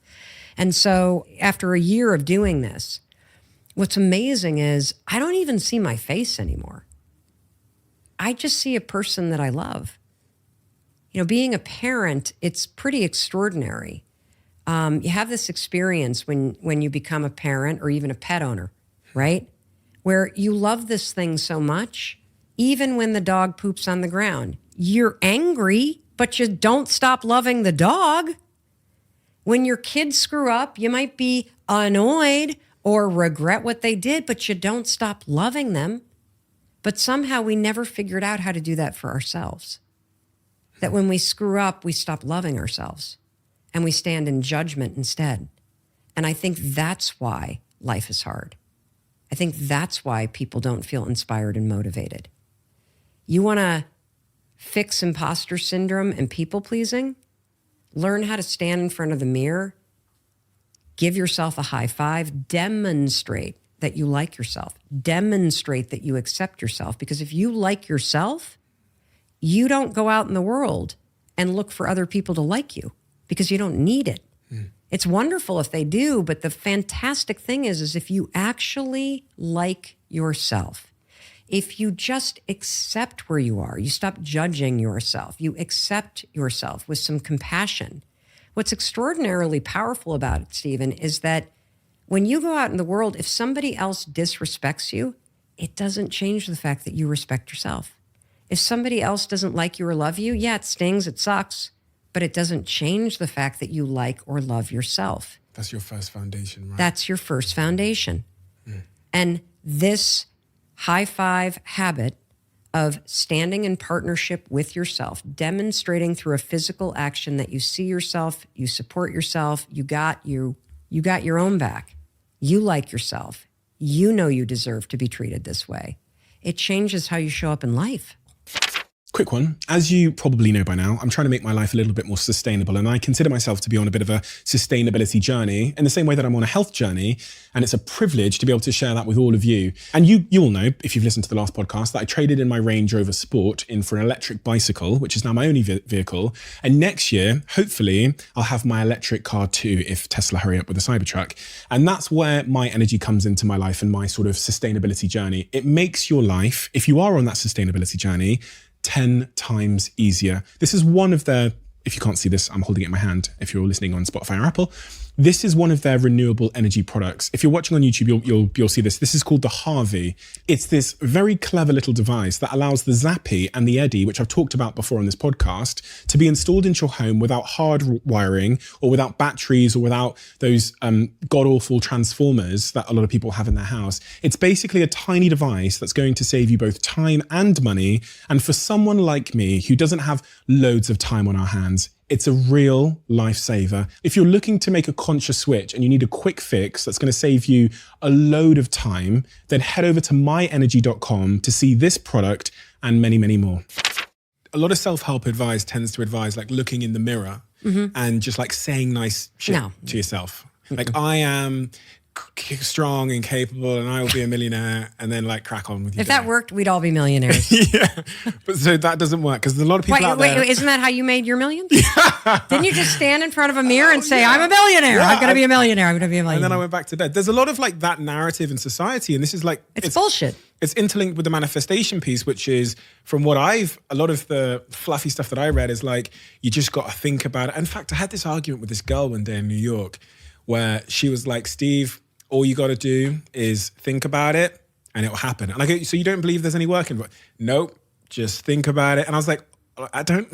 And so after a year of doing this, what's amazing is I don't even see my face anymore. I just see a person that I love. You know, being a parent, it's pretty extraordinary. You have this experience when you become a parent or even a pet owner, right? Where you love this thing so much, even when the dog poops on the ground. You're angry, but you don't stop loving the dog. When your kids screw up, you might be annoyed or regret what they did, but you don't stop loving them. But somehow we never figured out how to do that for ourselves. That when we screw up, we stop loving ourselves and we stand in judgment instead. And I think that's why life is hard. I think that's why people don't feel inspired and motivated. You want to fix imposter syndrome and people pleasing? Learn how to stand in front of the mirror, give yourself a high five, demonstrate that you like yourself, demonstrate that you accept yourself. Because if you like yourself, you don't go out in the world and look for other people to like you because you don't need it. It's wonderful if they do, but the fantastic thing is if you actually like yourself, if you just accept where you are, you stop judging yourself, you accept yourself with some compassion. What's extraordinarily powerful about it, Stephen, is that when you go out in the world, if somebody else disrespects you, it doesn't change the fact that you respect yourself. If somebody else doesn't like you or love you, yeah, it stings, it sucks, but it doesn't change the fact that you like or love yourself. That's your first foundation, right? That's your first foundation. And this high five habit of standing in partnership with yourself, demonstrating through a physical action that you see yourself, you support yourself, you got your own back. You like yourself. You know you deserve to be treated this way. It changes how you show up in life. Quick one. As you probably know by now, I'm trying to make my life a little bit more sustainable, and I consider myself to be on a bit of a sustainability journey in the same way that I'm on a health journey, and it's a privilege to be able to share that with all of you. And you all know, if you've listened to the last podcast, that I traded in my Range Rover Sport in for an electric bicycle, which is now my only vehicle. And next year, hopefully, I'll have my electric car too, if Tesla hurry up with the Cybertruck. And that's where my energy comes into my life and my sort of sustainability journey. It makes your life, if you are on that sustainability journey, 10 times easier. This is one of their, if you can't see this, I'm holding it in my hand. If you're listening on Spotify or Apple, this is one of their renewable energy products. If you're watching on YouTube, you'll see this. This is called the Harvey. It's this very clever little device that allows the Zappy and the Eddy, which I've talked about before on this podcast, to be installed into your home without hard wiring or without batteries or without those god-awful transformers that a lot of people have in their house. It's basically a tiny device that's going to save you both time and money. And for someone like me who doesn't have loads of time on our hands, it's a real lifesaver. If you're looking to make a conscious switch and you need a quick fix that's going to save you a load of time, then head over to myenergy.com to see this product and many, many more. A lot of self-help advice tends to advise like looking in the mirror and just like saying nice shit to yourself. Like, I am strong and capable and I will be a millionaire, and then like crack on with your If that worked, we'd all be millionaires. Yeah, but so that doesn't work because there's a lot of people out there. Wait, isn't that how you made your millions? Didn't you just stand in front of a mirror and say, I'm a millionaire, yeah, I'm going to be a millionaire, I'm going to be a millionaire. And then I went back to bed. There's a lot of like that narrative in society, and this is like... It's bullshit. It's interlinked with the manifestation piece, which is from what a lot of the fluffy stuff that I read is like, you just got to think about it. In fact, I had this argument with this girl one day in New York where she was like, Steve, all you got to do is think about it and it will happen. And I go, so you don't believe there's any work involved? Nope, just think about it. And I was like, I don't.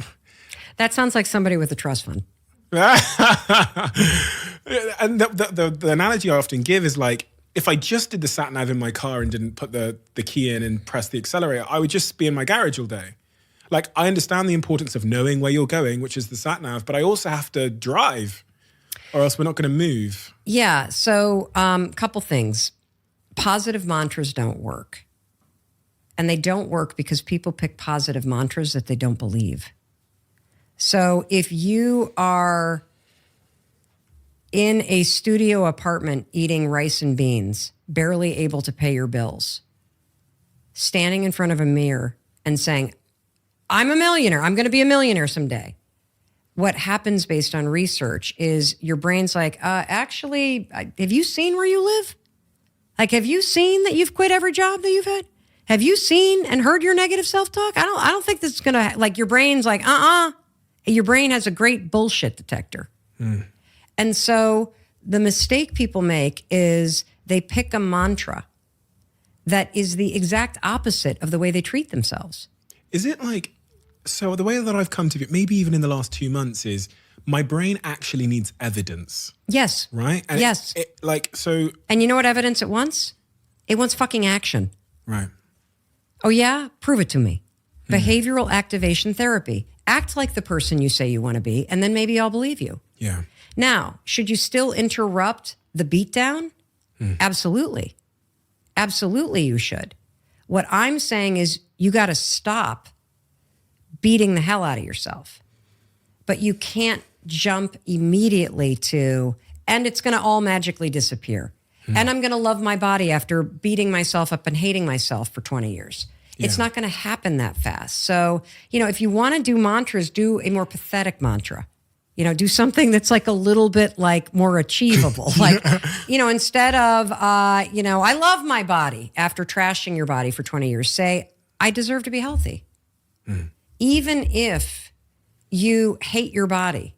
That sounds like somebody with a trust fund. And the analogy I often give is like, if I just did the sat nav in my car and didn't put the key in and press the accelerator, I would just be in my garage all day. Like, I understand the importance of knowing where you're going, which is the sat nav, but I also have to drive or else we're not going to move. Yeah. So couple things. Positive mantras don't work. And they don't work because people pick positive mantras that they don't believe. So if you are in a studio apartment eating rice and beans, barely able to pay your bills, standing in front of a mirror and saying, I'm a millionaire. I'm going to be a millionaire someday. What happens based on research is your brain's like, actually, have you seen where you live? Like, have you seen that you've quit every job that you've had? Have you seen and heard your negative self-talk? I don't think this is going to, like, your brain's like, Your brain has a great bullshit detector. And so the mistake people make is they pick a mantra that is the exact opposite of the way they treat themselves. Is it like, so the way that I've come to it, maybe even in the last 2 months, is my brain actually needs evidence. Yes. Right? And yes. And you know what evidence it wants? It wants fucking action. Right. Oh yeah? Prove it to me. Behavioral activation therapy. Act like the person you say you want to be, and then maybe I'll believe you. Yeah. Now, should you still interrupt the beatdown? Absolutely. Absolutely you should. What I'm saying is you got to stop beating the hell out of yourself. But you can't jump immediately to, and it's going to all magically disappear. And I'm going to love my body after beating myself up and hating myself for 20 years. Yeah. It's not going to happen that fast. So, if you want to do mantras, do a more pathetic mantra. Do something that's like a little bit like more achievable. Like, instead of, I love my body after trashing your body for 20 years, say, I deserve to be healthy. Even if you hate your body,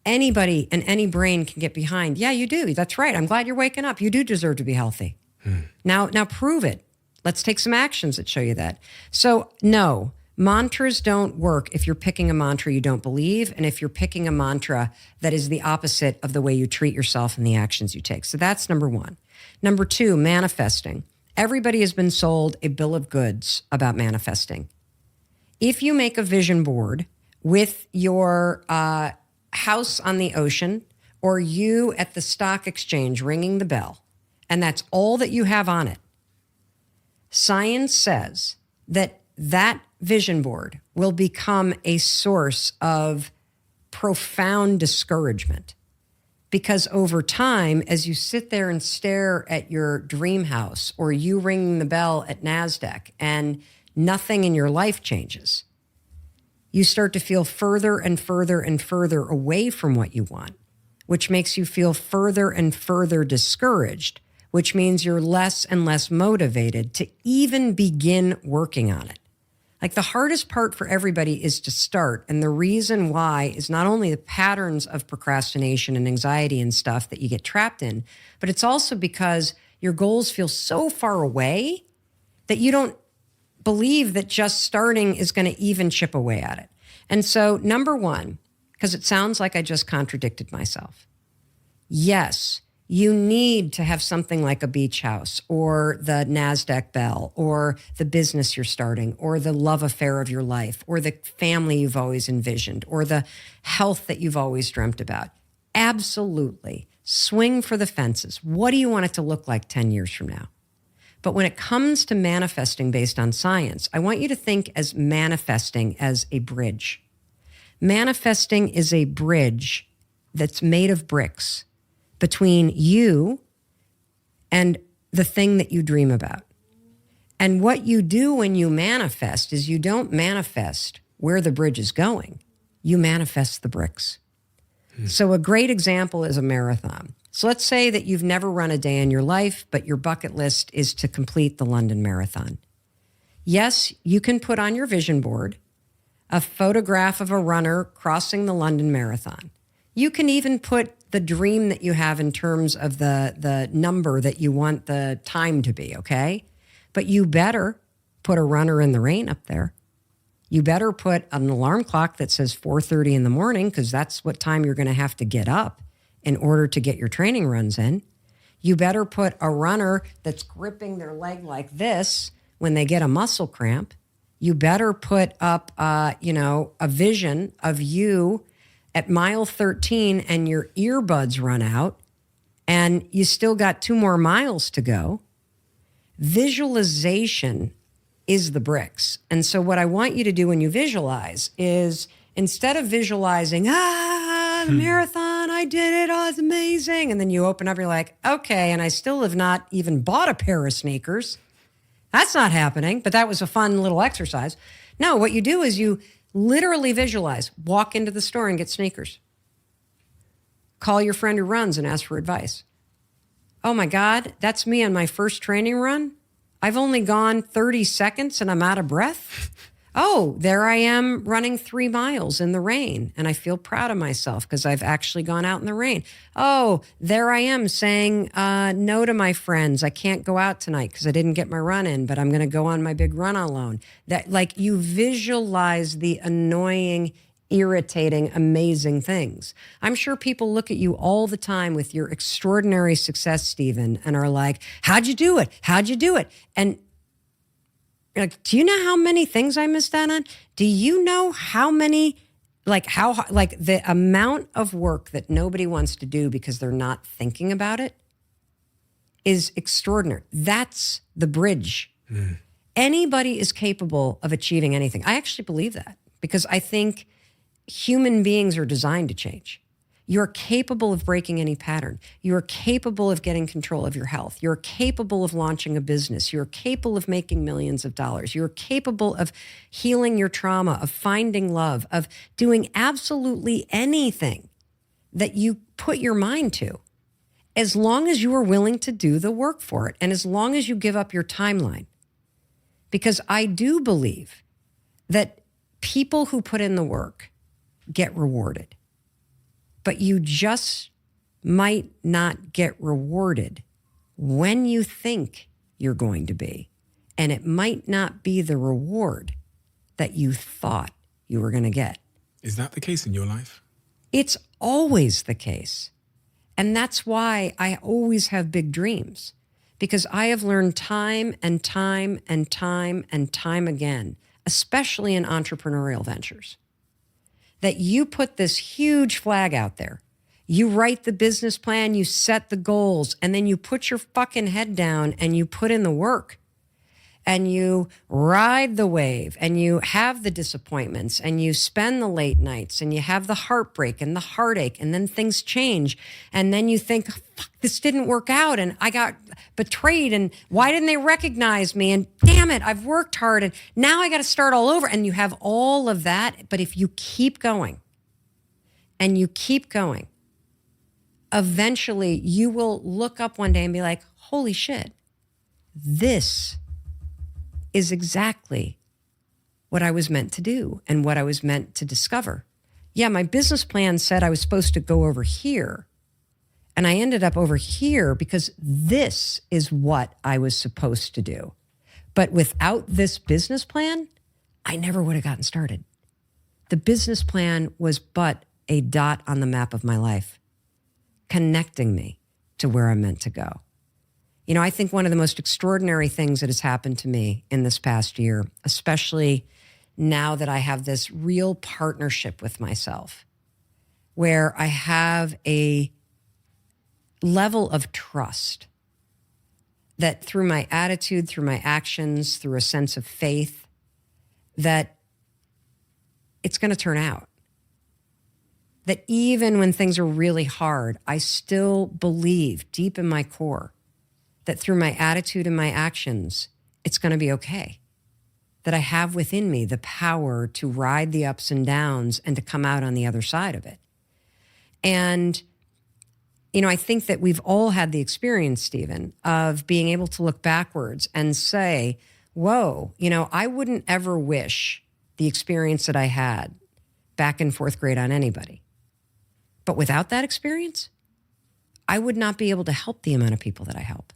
anybody and any brain can get behind. Yeah, you do. That's right. I'm glad you're waking up. You do deserve to be healthy. Now prove it. Let's take some actions that show you that. So no, mantras don't work if you're picking a mantra you don't believe, and if you're picking a mantra that is the opposite of the way you treat yourself and the actions you take. So that's number one. Number two, manifesting. Everybody has been sold a bill of goods about manifesting. If you make a vision board with your house on the ocean, or you at the stock exchange ringing the bell, and that's all that you have on it, science says that that vision board will become a source of profound discouragement. Because over time, as you sit there and stare at your dream house, or you ring the bell at NASDAQ and nothing in your life changes, you start to feel further and further and further away from what you want, which makes you feel further and further discouraged, which means you're less and less motivated to even begin working on it. Like, the hardest part for everybody is to start. And the reason why is not only the patterns of procrastination and anxiety and stuff that you get trapped in, but it's also because your goals feel so far away that you don't believe that just starting is going to even chip away at it. And so, number one, because it sounds like I just contradicted myself. Yes, you need to have something like a beach house, or the NASDAQ bell, or the business you're starting, or the love affair of your life, or the family you've always envisioned, or the health that you've always dreamt about. Absolutely. Swing for the fences. What do you want it to look like 10 years from now? But when it comes to manifesting based on science, I want you to think as manifesting as a bridge. Manifesting is a bridge that's made of bricks between you and the thing that you dream about. And what you do when you manifest is you don't manifest where the bridge is going. You manifest the bricks. So a great example is a marathon. So let's say that you've never run a day in your life, but your bucket list is to complete the London Marathon. Yes, you can put on your vision board a photograph of a runner crossing the London Marathon. You can even put the dream that you have in terms of the number that you want the time to be, okay? But you better put a runner in the rain up there. You better put an alarm clock that says 4:30 in the morning, because that's what time you're going to have to get up in order to get your training runs in. You better put a runner that's gripping their leg like this when they get a muscle cramp. You better put up, a vision of you at mile 13 and your earbuds run out and you still got 2 more miles to go. Visualization is the bricks. And so what I want you to do when you visualize is, instead of visualizing, the marathon, I I did it. Oh, it's amazing. And then you open up, you're like, okay, and I still have not even bought a pair of sneakers. That's not happening, but that was a fun little exercise. No, what you do is you literally visualize, walk into the store and get sneakers. Call your friend who runs and ask for advice. Oh my God, that's me on my first training run. I've only gone 30 seconds and I'm out of breath. Oh, there I am running 3 miles in the rain, and I feel proud of myself because I've actually gone out in the rain. Oh, there I am saying no to my friends. I can't go out tonight because I didn't get my run in, but I'm going to go on my big run alone. That, like, you visualize the annoying, irritating, amazing things. I'm sure people look at you all the time with your extraordinary success, Stephen, and are like, how'd you do it? How'd you do it? And like, do you know how many things I missed out on? Do you know how many, like the amount of work that nobody wants to do because they're not thinking about it is extraordinary. That's the bridge. Anybody is capable of achieving anything. I actually believe that because I think human beings are designed to change. You're capable of breaking any pattern. You're capable of getting control of your health. You're capable of launching a business. You're capable of making millions of dollars. You're capable of healing your trauma, of finding love, of doing absolutely anything that you put your mind to, as long as you are willing to do the work for it and as long as you give up your timeline. Because I do believe that people who put in the work get rewarded. But you just might not get rewarded when you think you're going to be. And it might not be the reward that you thought you were going to get. Is that the case in your life? It's always the case. And that's why I always have big dreams. Because I have learned time and time and time and time again, especially in entrepreneurial ventures, that you put this huge flag out there. You write the business plan, you set the goals, and then you put your fucking head down and you put in the work. And you ride the wave and you have the disappointments and you spend the late nights and you have the heartbreak and the heartache, and then things change. And then you think, fuck, this didn't work out and I got betrayed and why didn't they recognize me? And damn it, I've worked hard and now I got to start all over. And you have all of that. But if you keep going and you keep going, eventually you will look up one day and be like, holy shit, this is exactly what I was meant to do and what I was meant to discover. Yeah, my business plan said I was supposed to go over here, and I ended up over here because this is what I was supposed to do. But without this business plan, I never would have gotten started. The business plan was but a dot on the map of my life, connecting me to where I'm meant to go. You know, I think one of the most extraordinary things that has happened to me in this past year, especially now that I have this real partnership with myself, where I have a level of trust that through my attitude, through my actions, through a sense of faith, that it's going to turn out. That even when things are really hard, I still believe deep in my core that through my attitude and my actions, it's going to be okay. That I have within me the power to ride the ups and downs and to come out on the other side of it. And, you know, I think that we've all had the experience, Stephen, of being able to look backwards and say, whoa, you know, I wouldn't ever wish the experience that I had back in 4th grade on anybody. But without that experience, I would not be able to help the amount of people that I help.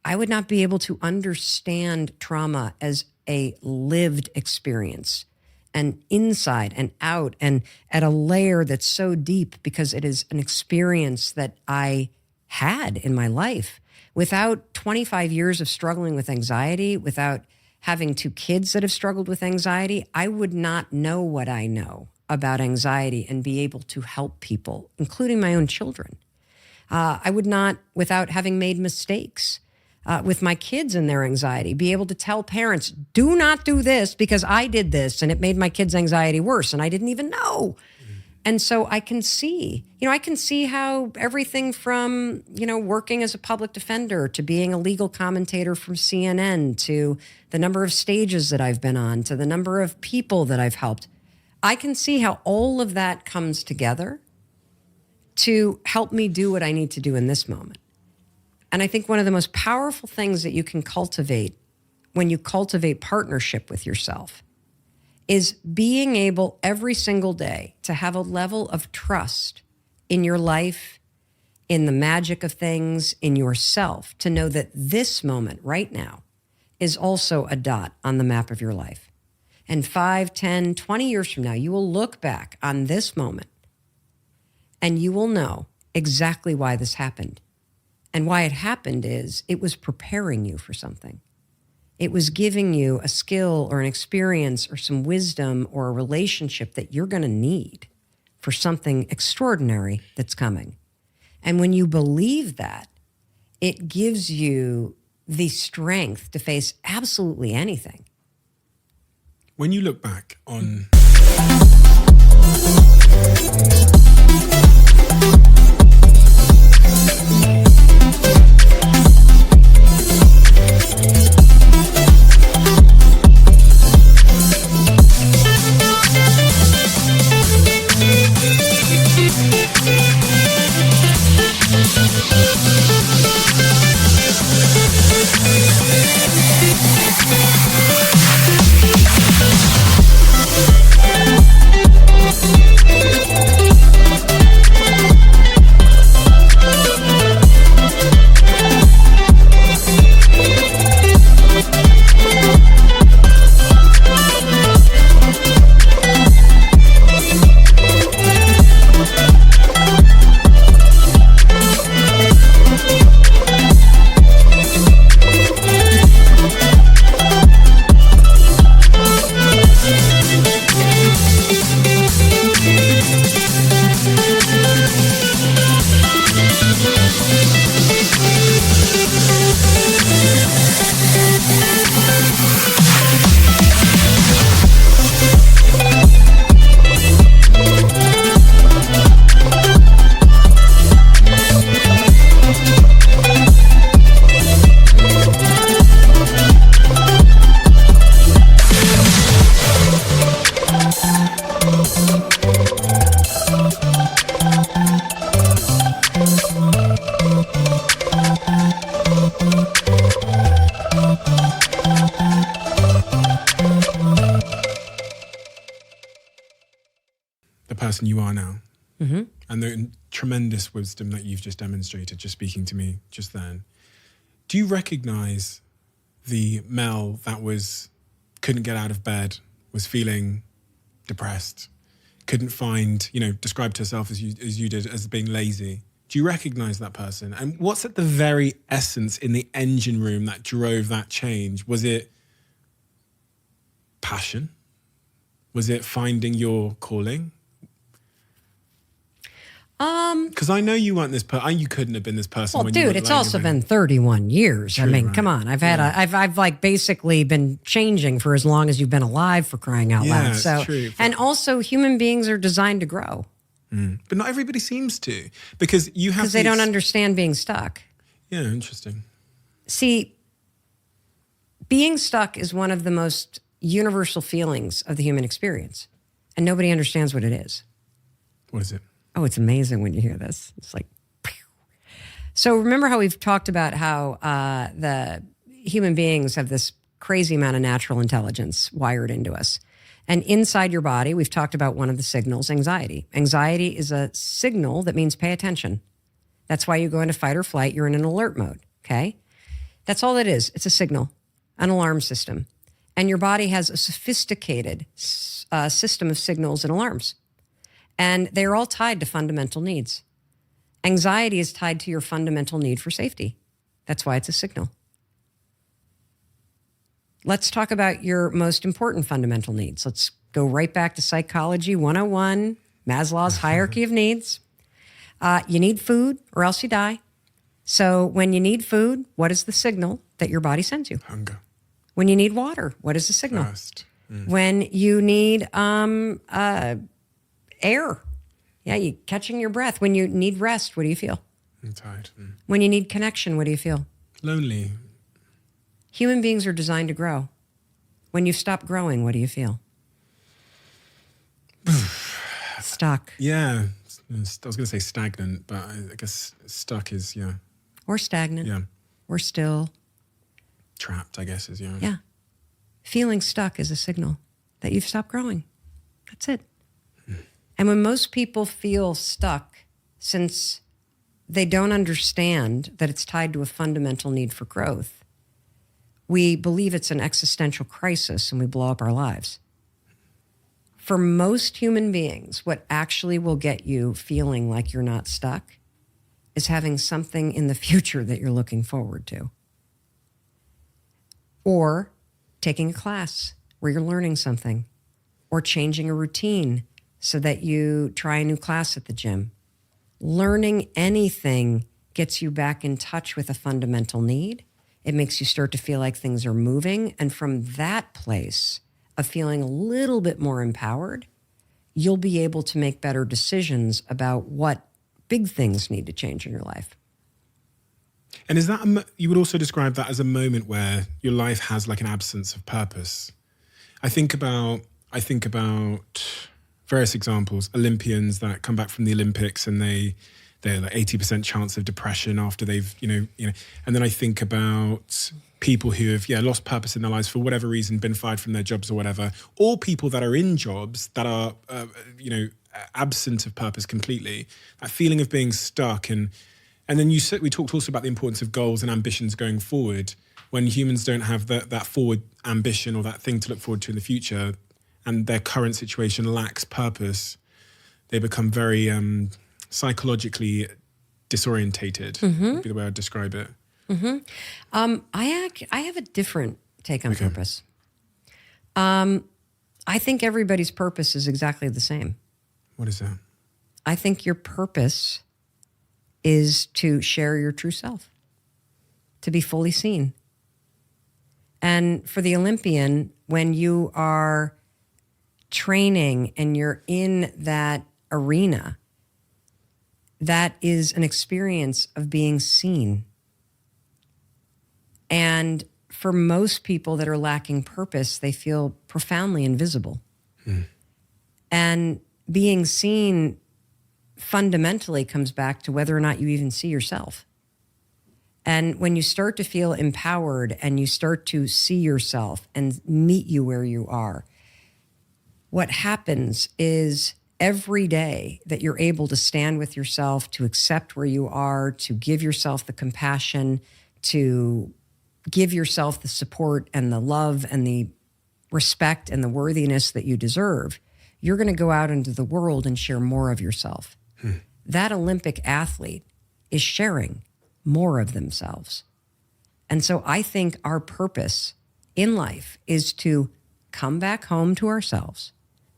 I would not be able to understand trauma as a lived experience and inside and out and at a layer that's so deep because it is an experience that I had in my life. Without 25 years of struggling with anxiety, without having 2 kids that have struggled with anxiety, I would not know what I know about anxiety and be able to help people, including my own children. I would not, without having made mistakes, with my kids and their anxiety, be able to tell parents, do not do this because I did this and it made my kids' anxiety worse and I didn't even know. And so I can see, how everything from, working as a public defender to being a legal commentator from CNN to the number of stages that I've been on to the number of people that I've helped. I can see how all of that comes together to help me do what I need to do in this moment. And I think one of the most powerful things that you can cultivate when you cultivate partnership with yourself is being able every single day to have a level of trust in your life, in the magic of things, in yourself, to know that this moment right now is also a dot on the map of your life. And 5, 10, 20 years from now, you will look back on this moment and you will know exactly why this happened. And why it happened is it was preparing you for something. It was giving you a skill or an experience or some wisdom or a relationship that you're going to need for something extraordinary that's coming. And when you believe that, it gives you the strength to face absolutely anything. When you look back on... the person you are now, and the tremendous wisdom that you've just demonstrated, just speaking to me just then, do you recognize the Mel that couldn't get out of bed, was feeling depressed, couldn't find, described herself as you did as being lazy? Do you recognize that person? And what's at the very essence in the engine room that drove that change? Was it passion? Was it finding your calling? Because I know you weren't this person. You couldn't have been this person. Well, when you dude, were it's laying also in bed. been 31 years. True, I mean, right. come on. I've like basically been changing for as long as you've been alive, for crying out loud. it's So, true. and also human beings are designed to grow But not everybody seems to, because you have because they don't understand being stuck. Yeah, interesting. See, being stuck is one of the most universal feelings of the human experience, and nobody understands what it is. What is it? Oh, it's amazing when you hear this. It's like, pew. So remember how we've talked about how the human beings have this crazy amount of natural intelligence wired into us. And inside your body, we've talked about one of the signals, anxiety. Anxiety is a signal that means pay attention. That's why you go into fight or flight. You're in an alert mode, okay? That's all it is. It's a signal, an alarm system. And your body has a sophisticated system of signals and alarms. And they're all tied to fundamental needs. Anxiety is tied to your fundamental need for safety. That's why it's a signal. Let's talk about your most important fundamental needs. Let's go right back to Psychology 101, Maslow's hierarchy of needs. You need food or else you die. So when you need food, what is the signal that your body sends you? Hunger. When you need water, what is the signal? Thirst. When you need air, Yeah, you catching your breath. When you need rest, what do you feel? I'm tired. When you need connection, what do you feel? Lonely. Human beings are designed to grow. When you stop growing, what do you feel? Stuck. Yeah. I was going to say stagnant, but I guess stuck is, yeah. Or stagnant. Yeah. Or still. Trapped, I guess, is, yeah. Yeah. Feeling stuck is a signal that you've stopped growing. That's it. And when most people feel stuck, since they don't understand that it's tied to a fundamental need for growth, we believe it's an existential crisis and we blow up our lives. For most human beings, what actually will get you feeling like you're not stuck is having something in the future that you're looking forward to. Or taking a class where you're learning something, or changing a routine so that you try a new class at the gym. Learning anything gets you back in touch with a fundamental need. It makes you start to feel like things are moving. And from that place of feeling a little bit more empowered, you'll be able to make better decisions about what big things need to change in your life. And is that, you would also describe that as a moment where your life has like an absence of purpose? I think about various examples, Olympians that come back from the Olympics and they're like 80% chance of depression after they've, and then I think about people who have, lost purpose in their lives for whatever reason, been fired from their jobs or whatever, or people that are in jobs that are, absent of purpose completely, that feeling of being stuck. And then we talked also about the importance of goals and ambitions going forward. When humans don't have that forward ambition or that thing to look forward to in the future, and their current situation lacks purpose, they become very psychologically disorientated, would be the way I'd describe it. I have a different take on purpose. I think everybody's purpose is exactly the same. What is that? I think your purpose is to share your true self, to be fully seen. And for the Olympian, when you are training and you're in that arena, that is an experience of being seen. And for most people that are lacking purpose, they feel profoundly invisible. And being seen fundamentally comes back to whether or not you even see yourself. And when you start to feel empowered and you start to see yourself and meet you where you are, what happens is every day that you're able to stand with yourself, to accept where you are, to give yourself the compassion, to give yourself the support and the love and the respect and the worthiness that you deserve, you're going to go out into the world and share more of yourself. That Olympic athlete is sharing more of themselves. And so I think our purpose in life is to come back home to ourselves,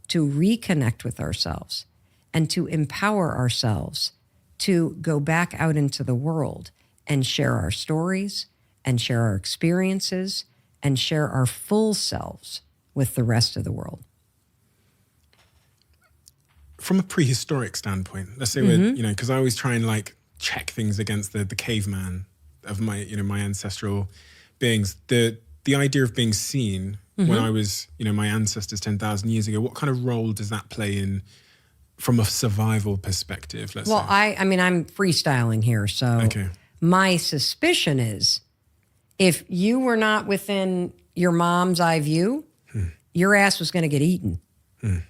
to reconnect with ourselves, and to empower ourselves to go back out into the world and share our stories and share our experiences and share our full selves with the rest of the world. From a prehistoric standpoint, let's say we're, because I always try and like check things against the caveman of my, my ancestral beings. The idea of being seen when I was, my ancestors 10,000 years ago, what kind of role does that play in from a survival perspective, let's say? Well, I mean, I'm freestyling here. So my suspicion is if you were not within your mom's eye view, your ass was going to get eaten.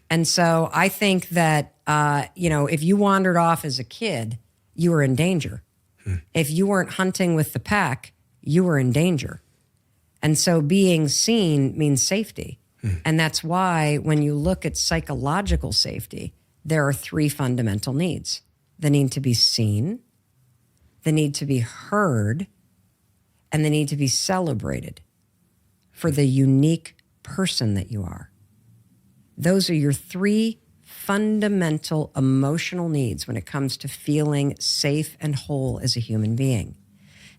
And so I think that, if you wandered off as a kid, you were in danger. If you weren't hunting with the pack, you were in danger. And so being seen means safety. And that's why when you look at psychological safety, there are three fundamental needs: the need to be seen, the need to be heard, and the need to be celebrated for the unique person that you are. Those are your three fundamental emotional needs when it comes to feeling safe and whole as a human being.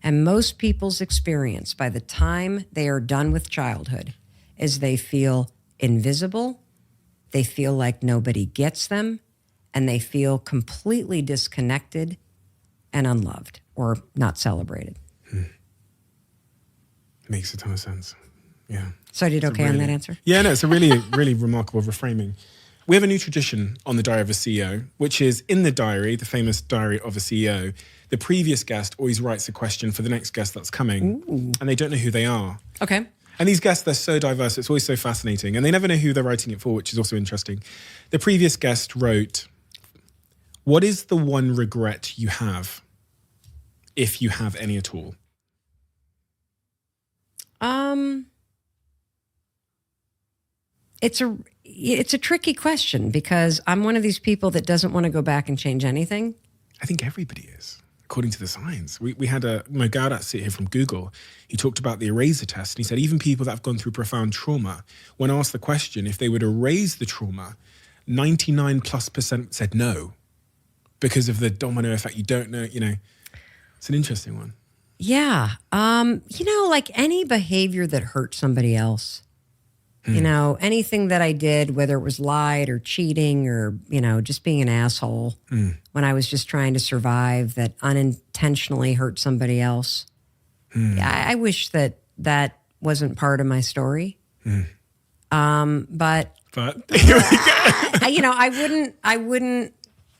And most people's experience by the time they are done with childhood is they feel invisible, they feel like nobody gets them, and they feel completely disconnected and unloved or not celebrated. Makes a ton of sense. Yeah. So I did okay on that answer? Yeah, no, it's a really, really remarkable reframing. We have a new tradition on the Diary of a CEO, which is in the diary, the famous Diary of a CEO, the previous guest always writes a question for the next guest that's coming, and they don't know who they are. Okay. And these guests, they're so diverse, it's always so fascinating, and they never know who they're writing it for, which is also interesting. The previous guest wrote, what is the one regret you have, if you have any at all? It's a tricky question because I'm one of these people that doesn't want to go back and change anything. I think everybody is, according to the science. We had Mo Gaudat sit here from Google. He talked about the eraser test, and he said even people that have gone through profound trauma, when asked the question if they would erase the trauma, 99+% said no, because of the domino effect. You don't know, it's an interesting one. Yeah. Like any behavior that hurt somebody else, anything that I did, whether it was lied or cheating or, just being an asshole when I was just trying to survive, that unintentionally hurt somebody else. I wish that wasn't part of my story. But I wouldn't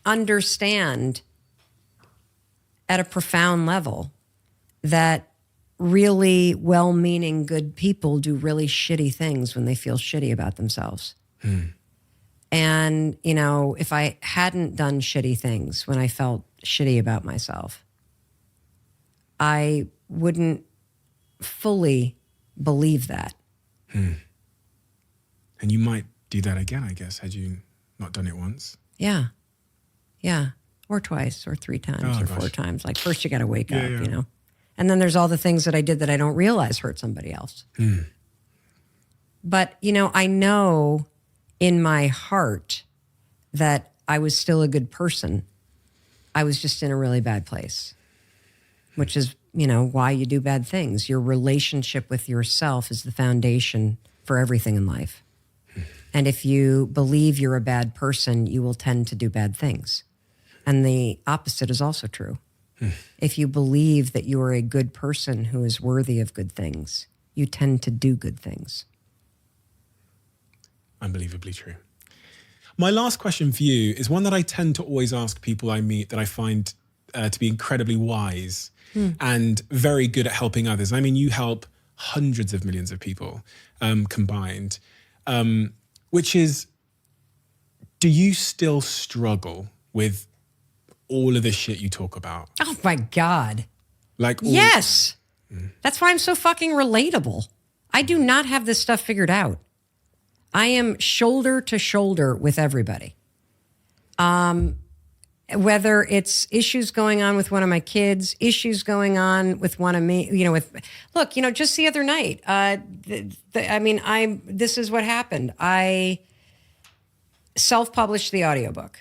understand at a profound level that really well-meaning good people do really shitty things when they feel shitty about themselves. And, if I hadn't done shitty things when I felt shitty about myself, I wouldn't fully believe that. And you might do that again, I guess, had you not done it once. Yeah. Yeah. Or twice or 3 times or 4 times. Like first you got to wake up, And then there's all the things that I did that I don't realize hurt somebody else. But, I know in my heart that I was still a good person. I was just in a really bad place, which is, why you do bad things. Your relationship with yourself is the foundation for everything in life. And if you believe you're a bad person, you will tend to do bad things. And the opposite is also true. If you believe that you are a good person who is worthy of good things, you tend to do good things. Unbelievably true. My last question for you is one that I tend to always ask people I meet that I find to be incredibly wise and very good at helping others. I mean, you help hundreds of millions of people combined, which is, do you still struggle with all of the shit you talk about? Oh my God. Yes. That's why I'm so fucking relatable. I do not have this stuff figured out. I am shoulder to shoulder with everybody. Whether it's issues going on with one of my kids, issues going on with one of me, just the other night, this is what happened. I self-published the audiobook.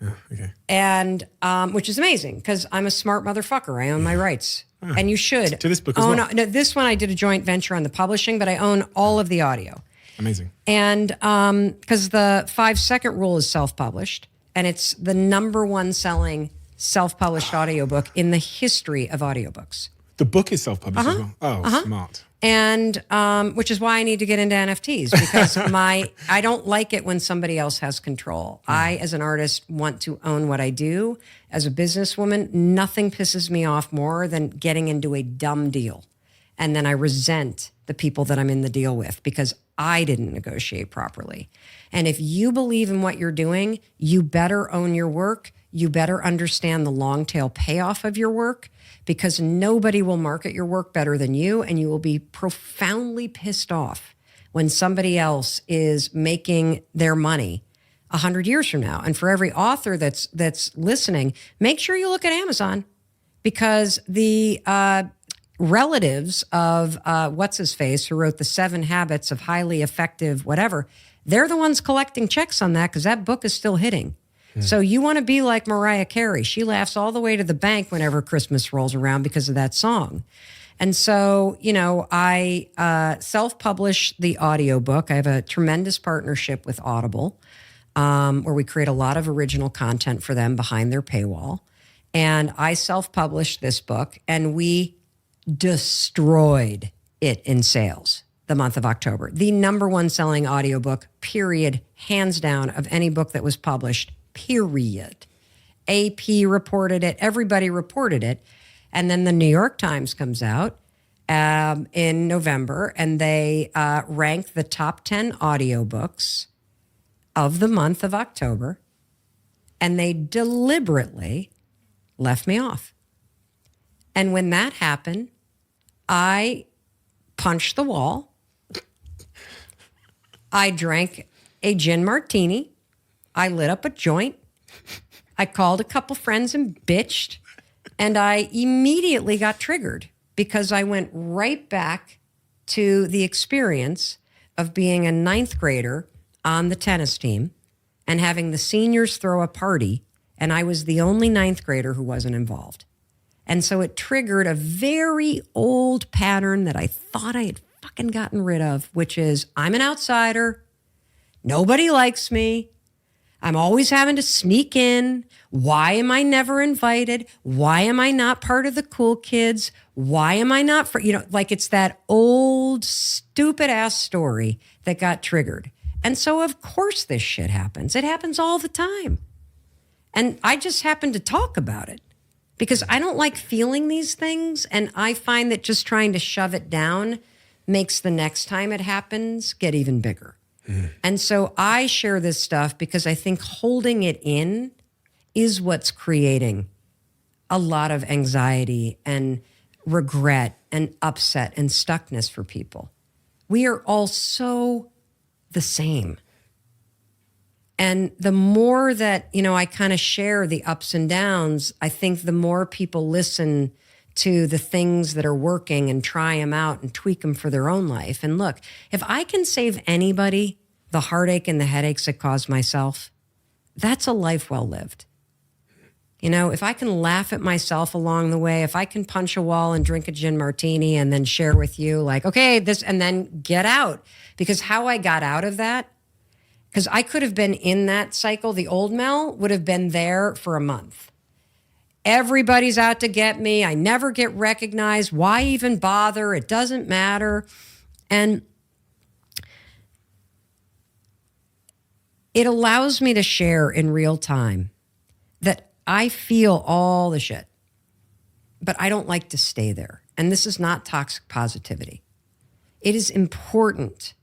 Oh, okay. And which is amazing because I'm a smart motherfucker. I own my rights. And you should. To this book as well. No, this one I did a joint venture on the publishing, but I own all of the audio. Amazing. And because the 5-second rule is self-published, and it's the #1 selling self-published audiobook in the history of audiobooks. The book is self-published as well? Oh, smart. And which is why I need to get into NFTs because I don't like it when somebody else has control. I, as an artist, want to own what I do. As a businesswoman, nothing pisses me off more than getting into a dumb deal. And then I resent the people that I'm in the deal with because I didn't negotiate properly. And if you believe in what you're doing, you better own your work. You better understand the long tail payoff of your work because nobody will market your work better than you, and you will be profoundly pissed off when somebody else is making their money 100 years from now. And for every author that's listening, make sure you look at Amazon because the relatives of what's-his-face, who wrote the 7 Habits of Highly Effective whatever, they're the ones collecting checks on that because that book is still hitting. So you want to be like Mariah Carey. She laughs all the way to the bank whenever Christmas rolls around because of that song. And so, I self-publish the audiobook. I have a tremendous partnership with Audible. where we create a lot of original content for them behind their paywall. And I self-published this book, and we destroyed it in sales the month of October. The number one selling audiobook, period, hands down, of any book that was published, period. AP reported it. Everybody reported it. And then the New York Times comes out in November, and they rank the top 10 audiobooks of the month of October, and they deliberately left me off. And when that happened, I punched the wall. I drank a gin martini. I lit up a joint. I called a couple friends and bitched. And I immediately got triggered because I went right back to the experience of being a ninth grader on the tennis team and having the seniors throw a party, and I was the only ninth grader who wasn't involved. And so it triggered a very old pattern that I thought I had fucking gotten rid of, which is I'm an outsider. Nobody likes me. I'm always having to sneak in. Why am I never invited? Why am I not part of the cool kids? Why am I not, like it's that old stupid ass story that got triggered. And so of course this shit happens. It happens all the time. And I just happen to talk about it because I don't like feeling these things. And I find that just trying to shove it down makes the next time it happens get even bigger. And so I share this stuff because I think holding it in is what's creating a lot of anxiety and regret and upset and stuckness for people. We are all so the same. And the more that, I kind of share the ups and downs, I think the more people listen to the things that are working and try them out and tweak them for their own life. And look, if I can save anybody the heartache and the headaches I caused myself, that's a life well lived. If I can laugh at myself along the way, if I can punch a wall and drink a gin martini and then share with you like, okay, this, and then get out. Because how I got out of that, because I could have been in that cycle, the old Mel would have been there for a month. Everybody's out to get me. I never get recognized. Why even bother? It doesn't matter. And it allows me to share in real time that I feel all the shit, but I don't like to stay there. And this is not toxic positivity. It is important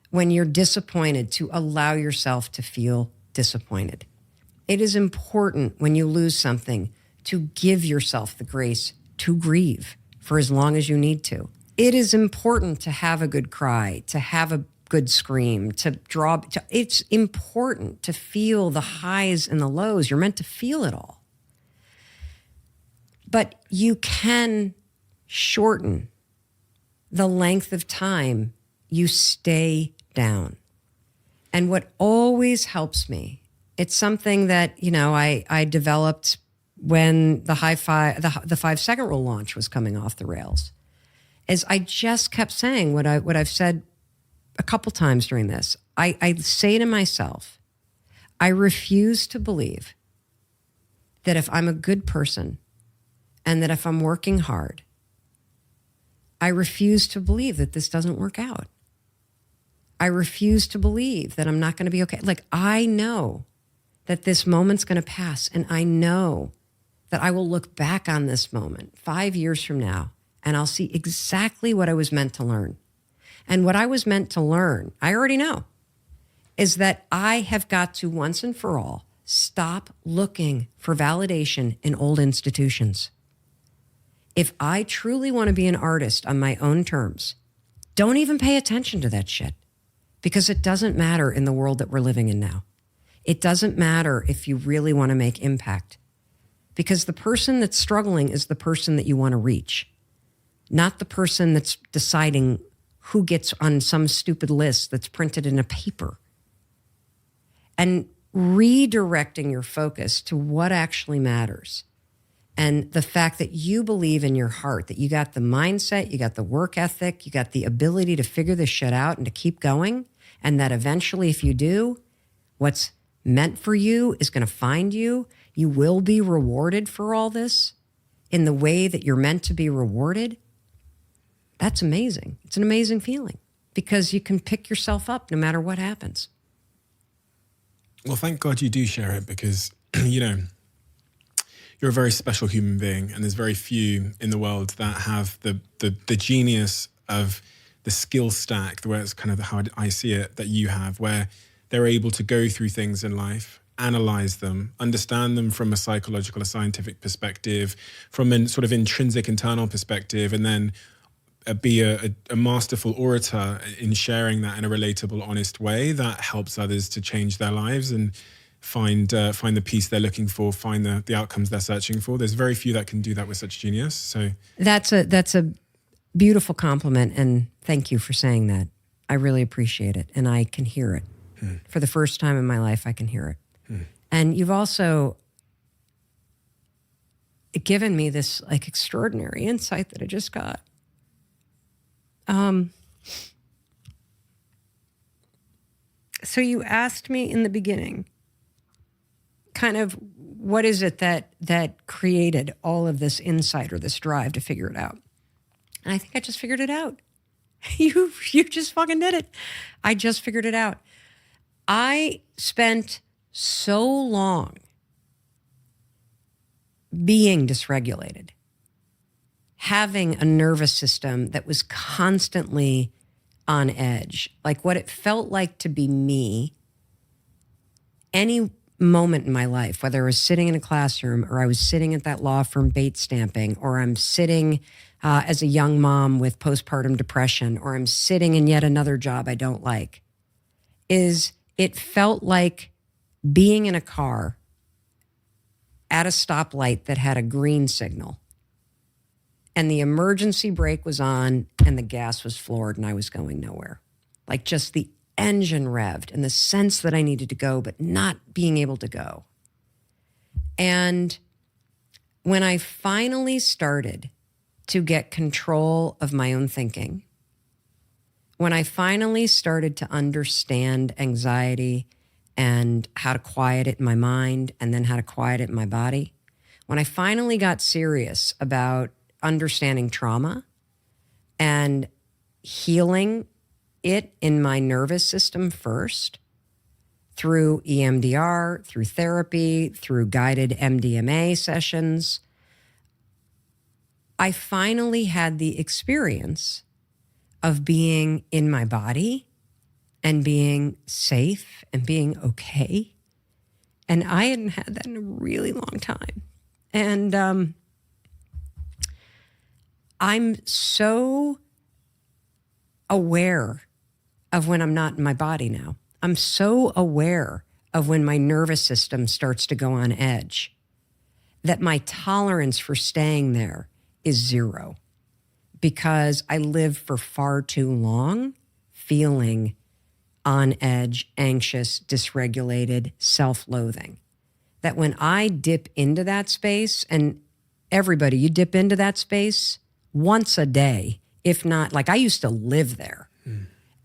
when you're disappointed to allow yourself to feel disappointed. It is important when you lose something to give yourself the grace to grieve for as long as you need to. It is important to have a good cry, to have a good scream, it's important to feel the highs and the lows. You're meant to feel it all. But you can shorten the length of time you stay down. And what always helps me, it's something that, I developed when the 5-second rule launch was coming off the rails, is I just kept saying what I've said a couple times during this. I say to myself, I refuse to believe that if I'm a good person and that if I'm working hard, I refuse to believe that this doesn't work out. I refuse to believe that I'm not going to be okay. Like, I know that this moment's going to pass, and I know that I will look back on this moment 5 years from now, and I'll see exactly what I was meant to learn. And what I was meant to learn, I already know, is that I have got to once and for all stop looking for validation in old institutions. If I truly want to be an artist on my own terms, don't even pay attention to that shit, because it doesn't matter in the world that we're living in now. It doesn't matter if you really want to make impact, because the person that's struggling is the person that you want to reach, not the person that's deciding who gets on some stupid list that's printed in a paper. And redirecting your focus to what actually matters. And the fact that you believe in your heart, that you got the mindset, you got the work ethic, you got the ability to figure this shit out and to keep going. And that eventually, if you do, what's meant for you is going to find you. You will be rewarded for all this in the way that you're meant to be rewarded. That's amazing. It's an amazing feeling because you can pick yourself up no matter what happens. Well, thank God you do share it because, you're a very special human being, and there's very few in the world that have the genius of the skill stack, the way it's kind of how I see it, that you have, where they're able to go through things in life, analyze them, understand them from a psychological, a scientific perspective, from a sort of intrinsic internal perspective, and then be a masterful orator in sharing that in a relatable, honest way that helps others to change their lives and find the peace they're looking for, find the outcomes they're searching for. There's very few that can do that with such genius. So that's a beautiful compliment, and thank you for saying that. I really appreciate it, and I can hear it. For the first time in my life, I can hear it. And you've also given me this like extraordinary insight that I just got. So you asked me in the beginning, kind of, what is it that created all of this insight or this drive to figure it out? And I think I just figured it out. You just fucking did it. I just figured it out. I spent so long being dysregulated, having a nervous system that was constantly on edge, like what it felt like to be me any moment in my life, whether I was sitting in a classroom or I was sitting at that law firm bait stamping, or I'm sitting as a young mom with postpartum depression, or I'm sitting in yet another job I don't like, is it felt like being in a car at a stoplight that had a green signal and the emergency brake was on and the gas was floored and I was going nowhere. Like just the engine revved and the sense that I needed to go, but not being able to go. And when I finally started to get control of my own thinking, when I finally started to understand anxiety and how to quiet it in my mind and then how to quiet it in my body, when I finally got serious about understanding trauma and healing it in my nervous system first, through EMDR, through therapy, through guided MDMA sessions, I finally had the experience of being in my body and being safe and being okay. And I hadn't had that in a really long time. And I'm so aware of when I'm not in my body now. I'm so aware of when my nervous system starts to go on edge that my tolerance for staying there is zero, because I lived for far too long feeling on edge, anxious, dysregulated, self-loathing. That when I dip into that space, and everybody, you dip into that space once a day, if not, like I used to live there.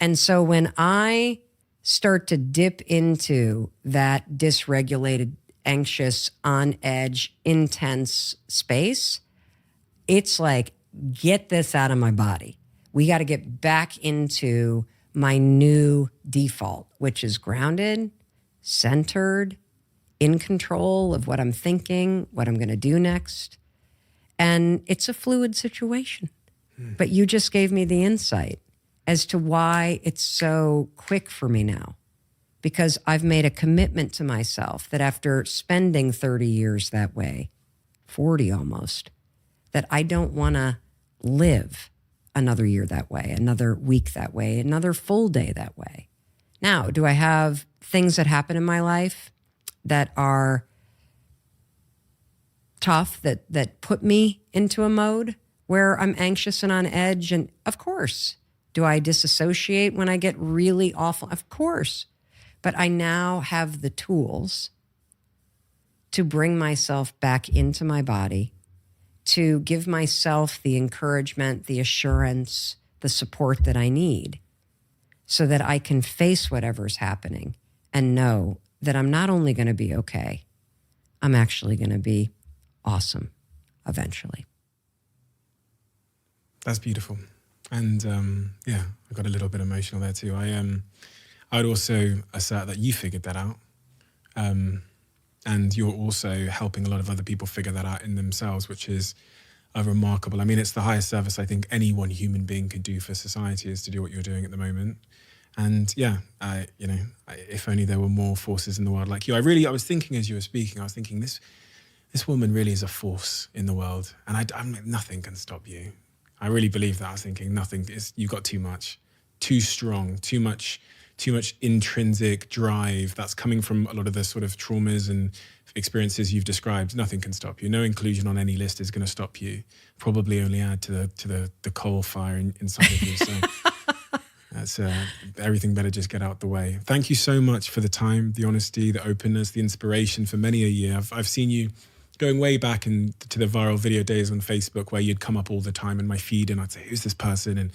And so when I start to dip into that dysregulated, anxious, on edge, intense space, it's like, get this out of my body. We got to get back into my new default, which is grounded, centered, in control of what I'm thinking, what I'm going to do next. And it's a fluid situation. But you just gave me the insight as to why it's so quick for me now. Because I've made a commitment to myself that after spending 30 years that way, 40 almost, that I don't want to live another year that way, another week that way, another full day that way. Now, do I have things that happen in my life that are tough, that put me into a mode where I'm anxious and on edge? And of course. Do I disassociate when I get really awful? Of course. But I now have the tools to bring myself back into my body, to give myself the encouragement, the assurance, the support that I need so that I can face whatever's happening and know that I'm not only going to be okay, I'm actually going to be awesome eventually. That's beautiful. And yeah, I got a little bit emotional there too. I would also assert that you figured that out. And you're also helping a lot of other people figure that out in themselves, which is remarkable. I mean, it's the highest service I think any one human being could do for society, is to do what you're doing at the moment. And yeah, if only there were more forces in the world like you. I was thinking as you were speaking, I was thinking this woman really is a force in the world, and nothing can stop you. I really believe that. I was thinking you've got too much, too strong, too much intrinsic drive that's coming from a lot of the sort of traumas and experiences you've described. Nothing can stop you. No inclusion on any list is going to stop you. Probably only add to the coal fire inside of you. So that's everything better just get out the way. Thank you so much for the time, the honesty, the openness, the inspiration for many a year. I've seen you going way back to the viral video days on Facebook where you'd come up all the time in my feed and I'd say, who's this person? And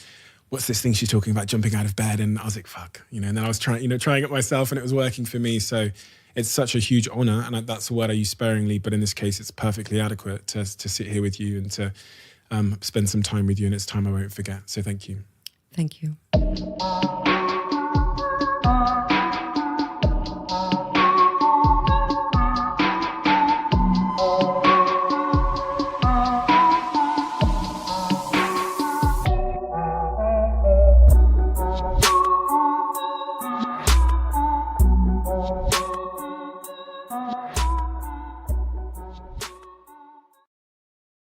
what's this thing she's talking about, jumping out of bed? And I was like, fuck, and then I was trying it myself, and it was working for me. So it's such a huge honor. And that's a word I use sparingly, but in this case, it's perfectly adequate to sit here with you and to spend some time with you. And it's time I won't forget. So thank you. Thank you.